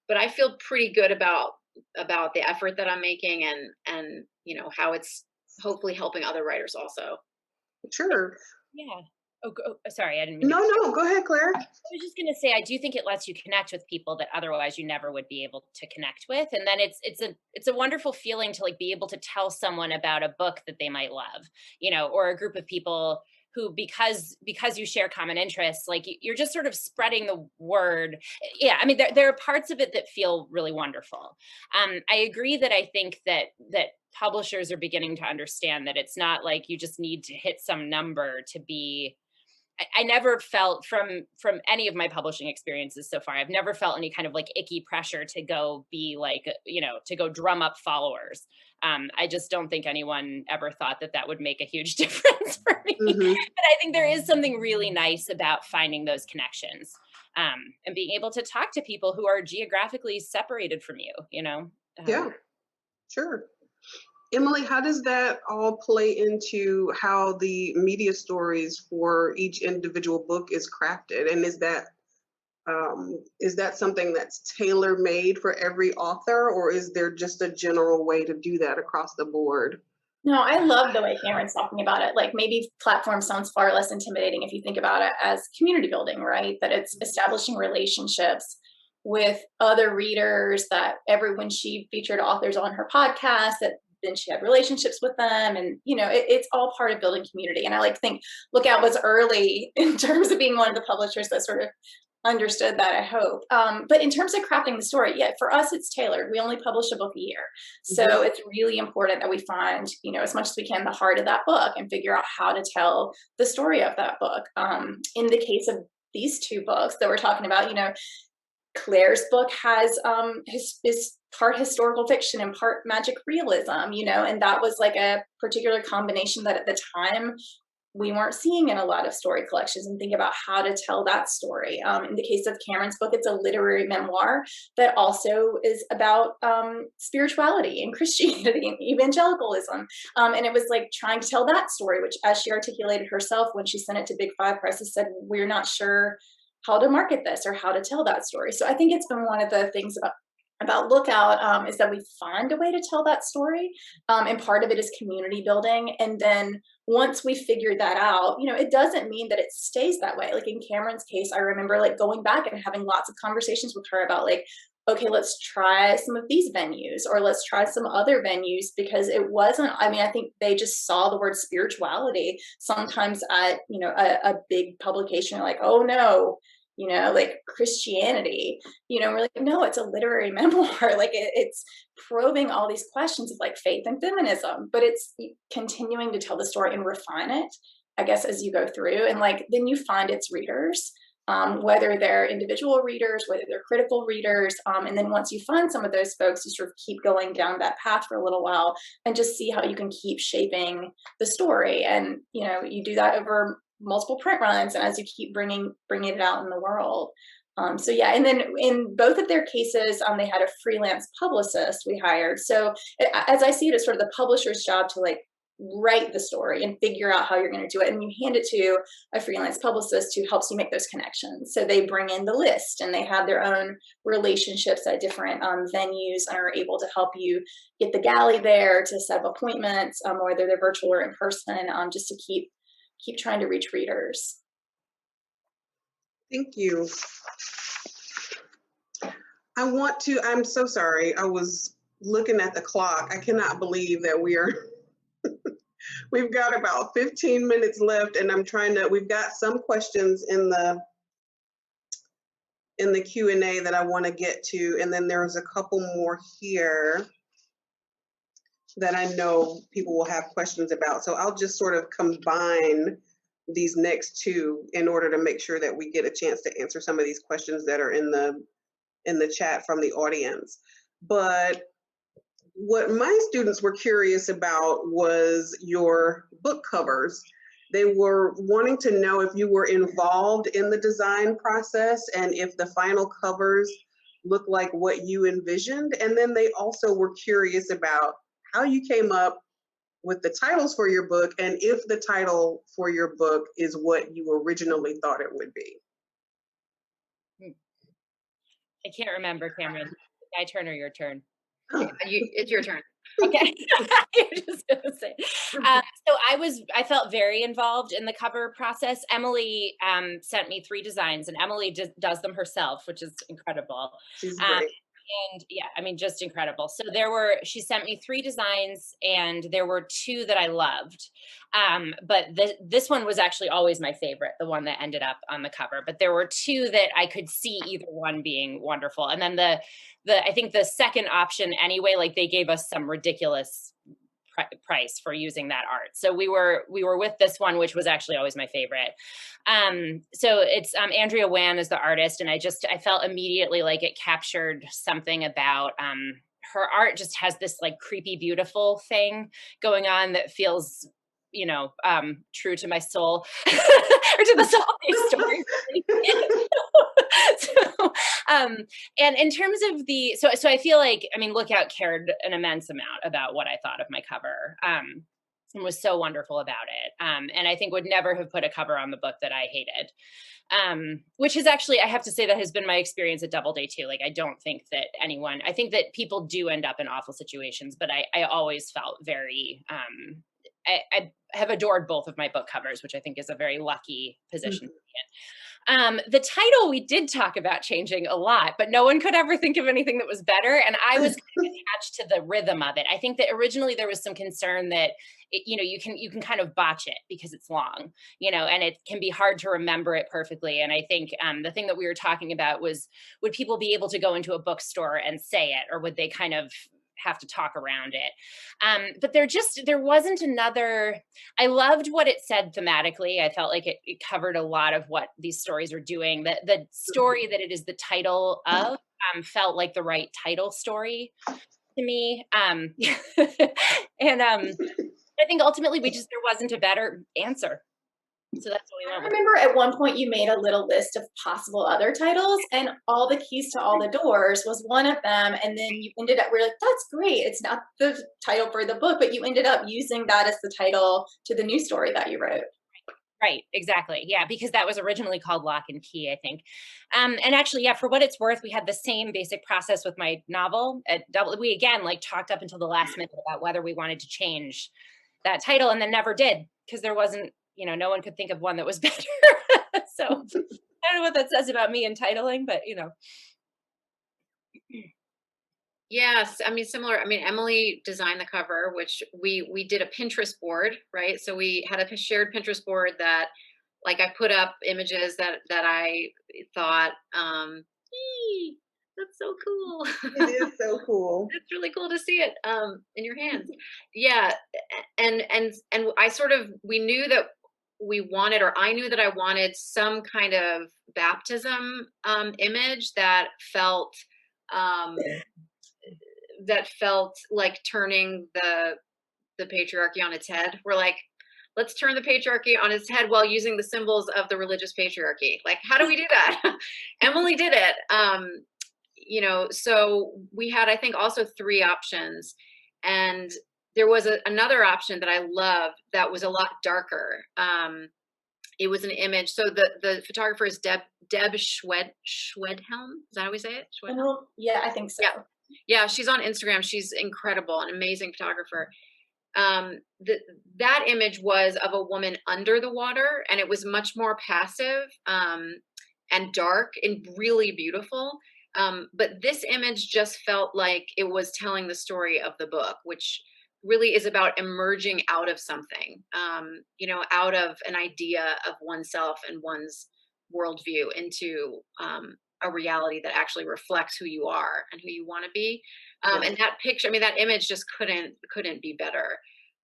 but I feel pretty good about the effort that I'm making, and how it's hopefully helping other writers also. Sure. Yeah. Oh, sorry, I didn't mean No, go ahead, Claire. I was just going to say, I do think it lets you connect with people that otherwise you never would be able to connect with. And then it's a wonderful feeling to, like, be able to tell someone about a book that they might love, or a group of people who, because you share common interests, like, you're just sort of spreading the word. Yeah. I mean, there are parts of it that feel really wonderful. I agree that I think that publishers are beginning to understand that it's not like you just need to hit some number to be. I never felt from any of my publishing experiences so far, I've never felt any kind of like icky pressure to go be like, to go drum up followers. I just don't think anyone ever thought that would make a huge difference for me. But I think there is something really nice about finding those connections, and being able to talk to people who are geographically separated from you, Yeah, sure. Emily, how does that all play into how the media stories for each individual book is crafted? And is that something that's tailor-made for every author, or is there just a general way to do that across the board? No, I love the way Cameron's talking about it. Like, maybe platform sounds far less intimidating if you think about it as community building, right? That it's establishing relationships with other readers, that when she featured authors on her podcast, that then she had relationships with them, and it's all part of building community. And I like to think Lookout was early in terms of being one of the publishers that sort of understood that, I hope. But in terms of crafting the story, yeah, for us, it's tailored. We only publish a book a year. So it's really important that we find, as much as we can, the heart of that book and figure out how to tell the story of that book. In the case of these two books that we're talking about, Claire's book is part historical fiction and part magic realism, and that was like a particular combination that at the time we weren't seeing in a lot of story collections, and think about how to tell that story. In the case of Cameron's book, it's a literary memoir that also is about spirituality and Christianity and evangelicalism. And it was like trying to tell that story, which, as she articulated herself when she sent it to Big Five Presses, said, we're not sure how to market this or how to tell that story. So I think it's been one of the things about Lookout is that we find a way to tell that story. And part of it is community building. And then once we figured that out, it doesn't mean that it stays that way. Like in Cameron's case, I remember like going back and having lots of conversations with her about like, okay, let's try some of these venues, or let's try some other venues, because it wasn't, I think they just saw the word spirituality sometimes at, a big publication, like, oh no, like Christianity, we're like, no, it's a literary memoir. Like it's probing all these questions of like faith and feminism, but it's continuing to tell the story and refine it, I guess, as you go through. And like, then you find its readers, whether they're individual readers, whether they're critical readers. And then once you find some of those folks, you sort of keep going down that path for a little while and just see how you can keep shaping the story. And, you do that over multiple print runs, and as you keep bringing it out in the world. So yeah, and then in both of their cases, they had a freelance publicist we hired. So as I see it, as sort of the publisher's job to like write the story and figure out how you're going to do it, and you hand it to a freelance publicist who helps you make those connections. So they bring in the list, and they have their own relationships at different venues, and are able to help you get the galley there, to set up appointments, whether they're virtual or in person, just to keep trying to reach readers. Thank you. I'm so sorry. I was looking at the clock. I cannot believe that we've got about 15 minutes left, and we've got some questions in the Q&A that I want to get to, and then there's a couple more here that I know people will have questions about. So I'll just sort of combine these next two in order to make sure that we get a chance to answer some of these questions that are in the chat from the audience. But what my students were curious about was your book covers. They were wanting to know if you were involved in the design process and if the final covers look like what you envisioned. And then they also were curious about how you came up with the titles for your book, and if the title for your book is what you originally thought it would be. I can't remember, Cameron. My turn or your turn? It's your turn. Okay. You're just gonna say. So I felt very involved in the cover process. Emily sent me 3 designs, and Emily does them herself, which is incredible. She's great. And yeah, just incredible. So she sent me 3 designs, and there were 2 that I loved. But this one was actually always my favorite, the one that ended up on the cover. But there were 2 that I could see either one being wonderful. And then I think the second option anyway, like they gave us some ridiculous price for using that art. So we were with this one, which was actually always my favorite. So it's Andrea Wan is the artist, and I felt immediately like it captured something about her art. Just has this like creepy, beautiful thing going on that feels, true to my soul or to the soul of the story. So, and in terms of so I feel like, Lookout cared an immense amount about what I thought of my cover, and was so wonderful about it. And I think would never have put a cover on the book that I hated, which is actually, I have to say, that has been my experience at Doubleday too. Like, I think that people do end up in awful situations, but I always felt very, I have adored both of my book covers, which I think is a very lucky position to be The title we did talk about changing a lot, but no one could ever think of anything that was better. And I was kind of attached to the rhythm of it. I think that originally there was some concern that you can kind of botch it because it's long, and it can be hard to remember it perfectly. And I think the thing that we were talking about was, would people be able to go into a bookstore and say it, or would they kind of have to talk around it? But there wasn't another. I loved what it said thematically. I felt like it covered a lot of what these stories are doing. The story that it is the title of felt like the right title story to me. And I think ultimately there wasn't a better answer. So that's what we I went with. remember at one point you made a little list of possible other titles, and All the Keys to All the Doors was one of them. And then you ended up, we're like, that's great. It's not the title for the book, but you ended up using that as the title to the new story that you wrote. Right, exactly. Yeah, because that was originally called Lock and Key, I think. And actually, yeah, for what it's worth, we had the same basic process with my novel. We again talked up until the last minute about whether we wanted to change that title, and then never did, because there wasn't, no one could think of one that was better. So I don't know what that says about me in titling, but Yes, I mean, similar. I mean, Emily designed the cover, which we did a Pinterest board, right? So we had a shared Pinterest board that, I put up images that I thought, that's so cool. It is so cool. It's really cool to see it in your hands. Yeah, and we knew that we wanted, or I knew that I wanted some kind of baptism image that felt like turning the patriarchy on its head. We're like, let's turn the patriarchy on its head while using the symbols of the religious patriarchy. Like, how do we do that? Emily did it. So we had, I think, also 3 options. And there was another option that I loved that was a lot darker. It was an image. So the photographer is Deb Schwedhelm. Is that how we say it? Yeah, I think so. Yeah, she's on Instagram. She's incredible, an amazing photographer. That image was of a woman under the water, and it was much more passive and dark and really beautiful. But this image just felt like it was telling the story of the book, which really is about emerging out of something, out of an idea of oneself and one's worldview into a reality that actually reflects who you are and who you want to be. And that picture, I mean, that image just couldn't be better.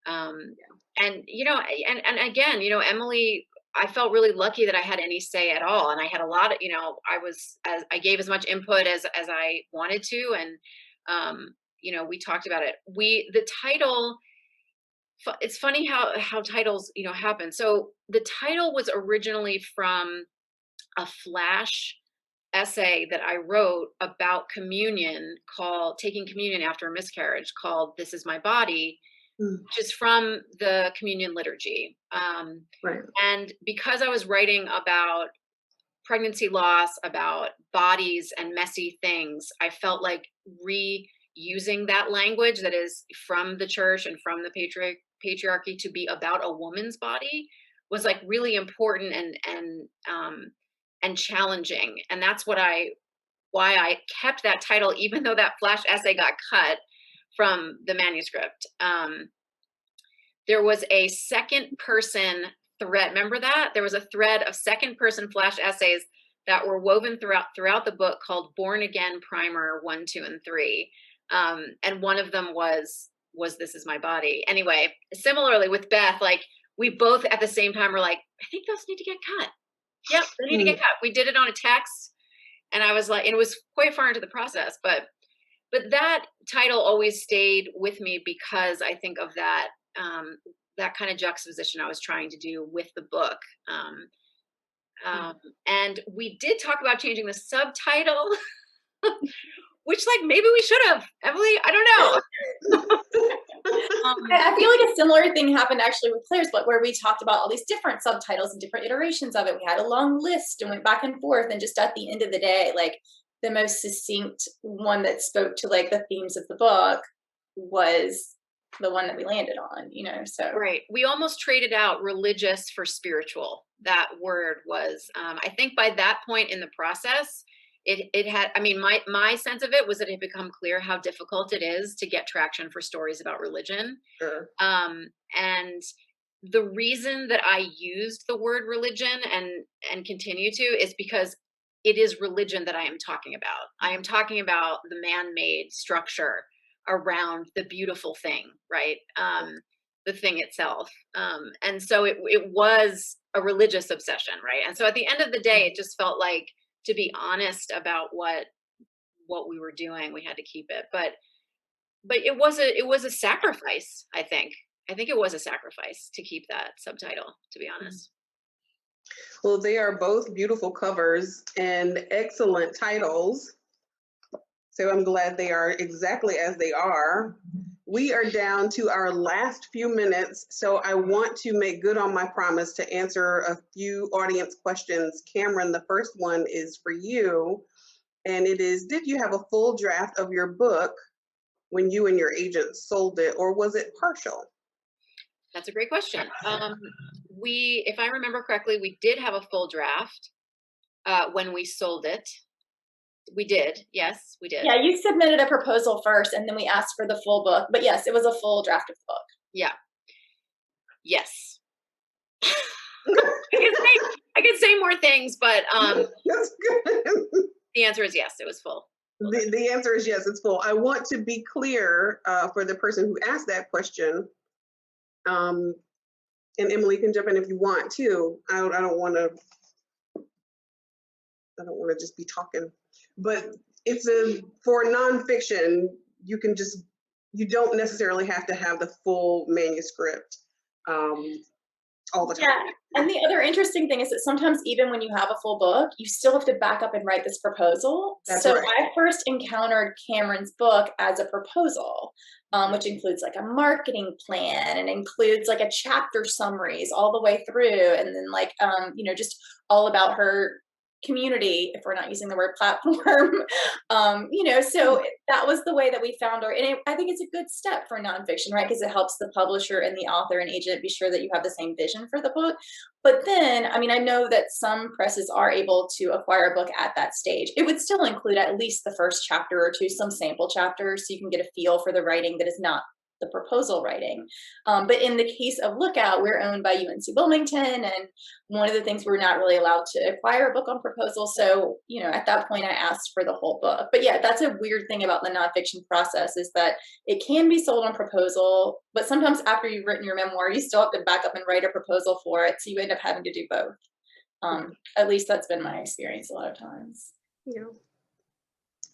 And again, Emily, I felt really lucky that I had any say at all. And I had a lot of, I gave as much input as I wanted to. And, we talked about it. The title, it's funny how titles, happen. So the title was originally from a flash essay that I wrote about communion, called Taking Communion After a Miscarriage, called This Is My Body, which is from the communion liturgy. Right. And because I was writing about pregnancy loss, about bodies and messy things, I felt like reusing that language that is from the church and from the patriarchy to be about a woman's body was really important and challenging. And that's why I kept that title, even though that flash essay got cut from the manuscript. There was a second person thread. Remember that? There was a thread of second person flash essays that were woven throughout the book called Born Again Primer 1, 2, and 3. And one of them was This Is My Body. Anyway, similarly with Beth, we both at the same time were like, I think those need to get cut. Yep, they need to get cut. We did it on a text, and I was like, and it was quite far into the process, but that title always stayed with me because I think of that that kind of juxtaposition I was trying to do with the book. And we did talk about changing the subtitle, which maybe we should have, Emily, I don't know. I feel like a similar thing happened actually with Claire's book, where we talked about all these different subtitles and different iterations of it. We had a long list and went back and forth, and just at the end of the day, the most succinct one that spoke to the themes of the book was the one that we landed on, so. Right. We almost traded out religious for spiritual that word was, I think by that point in the process, it had, I mean, my sense of it was that it had become clear how difficult it is to get traction for stories about religion. Sure. And the reason that I used the word religion and continue to is because it is religion that I am talking about. I am talking about the man-made structure around the beautiful thing, right? The thing itself. And so it was a religious obsession, right? And so at the end of the day, it just felt like, to be honest about what we were doing, we had to keep it. But it was a sacrifice, I think. I think it was a sacrifice to keep that subtitle, to be honest. Well, they are both beautiful covers and excellent titles. So I'm glad they are exactly as they are. We are down to our last few minutes, so I want to make good on my promise to answer a few audience questions. Cameron, the first one is for you, and it is, did you have a full draft of your book when you and your agent sold it, or was it partial? That's a great question. If I remember correctly, we did have a full draft when we sold it. We did. Yes, we did. Yeah, you submitted a proposal first and then we asked for the full book. But yes, it was a full draft of the book. Yeah. Yes. I could say more things, but That's good. the answer is yes, it was full. The answer is yes, it's full. I want to be clear for the person who asked that question, and Emily can jump in if you want too. I don't want to just be talking, but it's for nonfiction, you don't necessarily have to have the full manuscript all the time. Yeah, and the other interesting thing is that sometimes even when you have a full book, you still have to back up and write this proposal. That's so right. I first encountered Cameron's book as a proposal, which includes like a marketing plan and includes like a chapter summaries all the way through, and then like just all about her community, if we're not using the word platform. So that was the way that we found her, and I think it's a good step for nonfiction, right? Because it helps the publisher and the author and agent be sure that you have the same vision for the book. But then, I mean, I know that some presses are able to acquire a book at that stage. It would still include at least the first chapter or two, some sample chapters, so you can get a feel for the writing that is not the proposal writing. But in the case of Lookout, we're owned by UNC Wilmington, and one of the things we're not really allowed to acquire a book on proposal. So, at that point I asked for the whole book. But yeah, that's a weird thing about the nonfiction process, is that it can be sold on proposal, but sometimes after you've written your memoir, you still have to back up and write a proposal for it. So you end up having to do both. At least that's been my experience a lot of times. Yeah.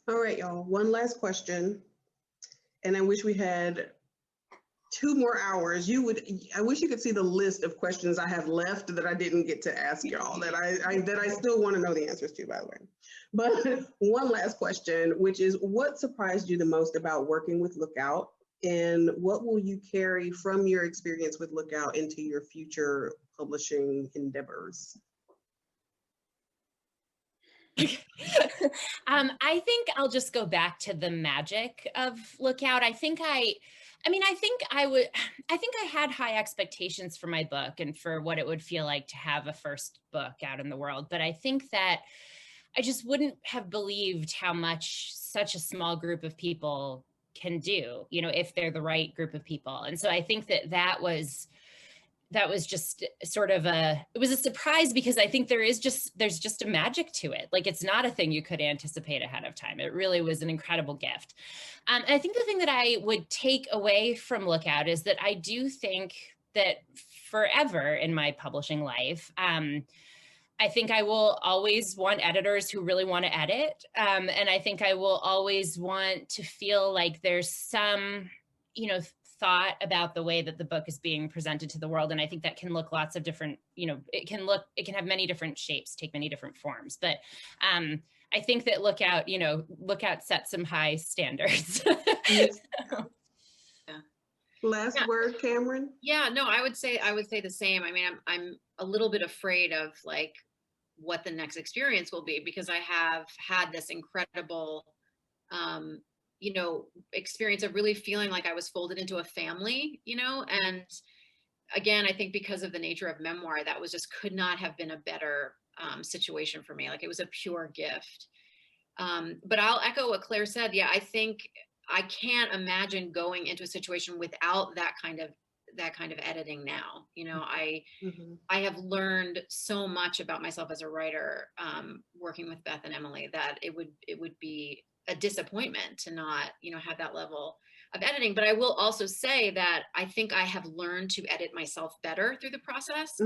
All right, y'all, one last question. And I wish we had 2 more hours. I wish you could see the list of questions I have left that I didn't get to ask y'all, that I still want to know the answers to, by the way. But one last question, which is, what surprised you the most about working with Lookout, and what will you carry from your experience with Lookout into your future publishing endeavors? I think I'll just go back to the magic of Lookout. I think I had high expectations for my book and for what it would feel like to have a first book out in the world. But I think that I just wouldn't have believed how much such a small group of people can do, if they're the right group of people. And so I think that was just sort of it was a surprise, because I think there's just a magic to it. Like, it's not a thing you could anticipate ahead of time. It really was an incredible gift. And I think the thing that I would take away from Lookout is that I do think that forever in my publishing life, I think I will always want editors who really want to edit. And I think I will always want to feel like there's some, thought about the way that the book is being presented to the world. And I think that can look lots of different, it can have many different shapes, take many different forms. But I think that Lookout set some high standards. Last word, Cameron? Yeah, no, I would say the same. I mean, I'm a little bit afraid of like what the next experience will be, because I have had this incredible experience of really feeling like I was folded into a family, and again, I think because of the nature of memoir, that was just could not have been a better situation for me. Like, it was a pure gift. But I'll echo what Claire said. Yeah, I think I can't imagine going into a situation without that kind of editing now. You know, I have learned so much about myself as a writer, working with Beth and Emily, that it would be a disappointment to not, you know, have that level of editing. But I will also say that I think I have learned to edit myself better through the process.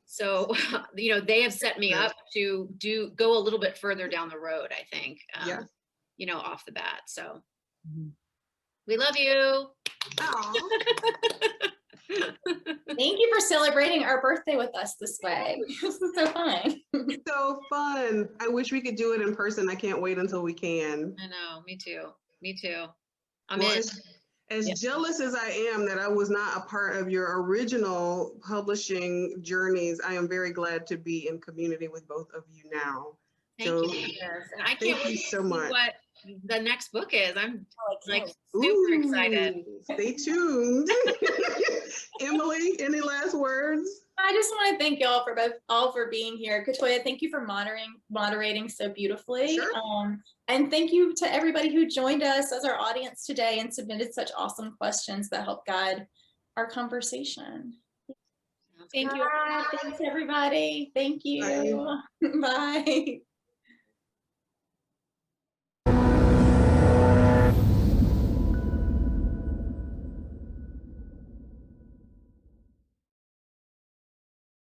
So, you know, they have set me up to go a little bit further down the road, I think, you know, off the bat. So we love you. Thank you for celebrating our birthday with us this way. This is so fun. So fun. I wish we could do it in person. I can't wait until we can. I know, me too. Me too. I'm Well, in. as jealous as I am that I was not a part of your original publishing journeys, I am very glad to be in community with both of you now. Thank you. Yes. And I can't wait to so see much. what the next book is. I'm like super excited. Stay tuned. Emily, any last words? I just want to thank y'all for being here. KaToya, thank you for moderating so beautifully. Sure. And thank you to everybody who joined us as our audience today and submitted such awesome questions that help guide our conversation. Thank you. Thanks, everybody. Thank you. Bye. Bye.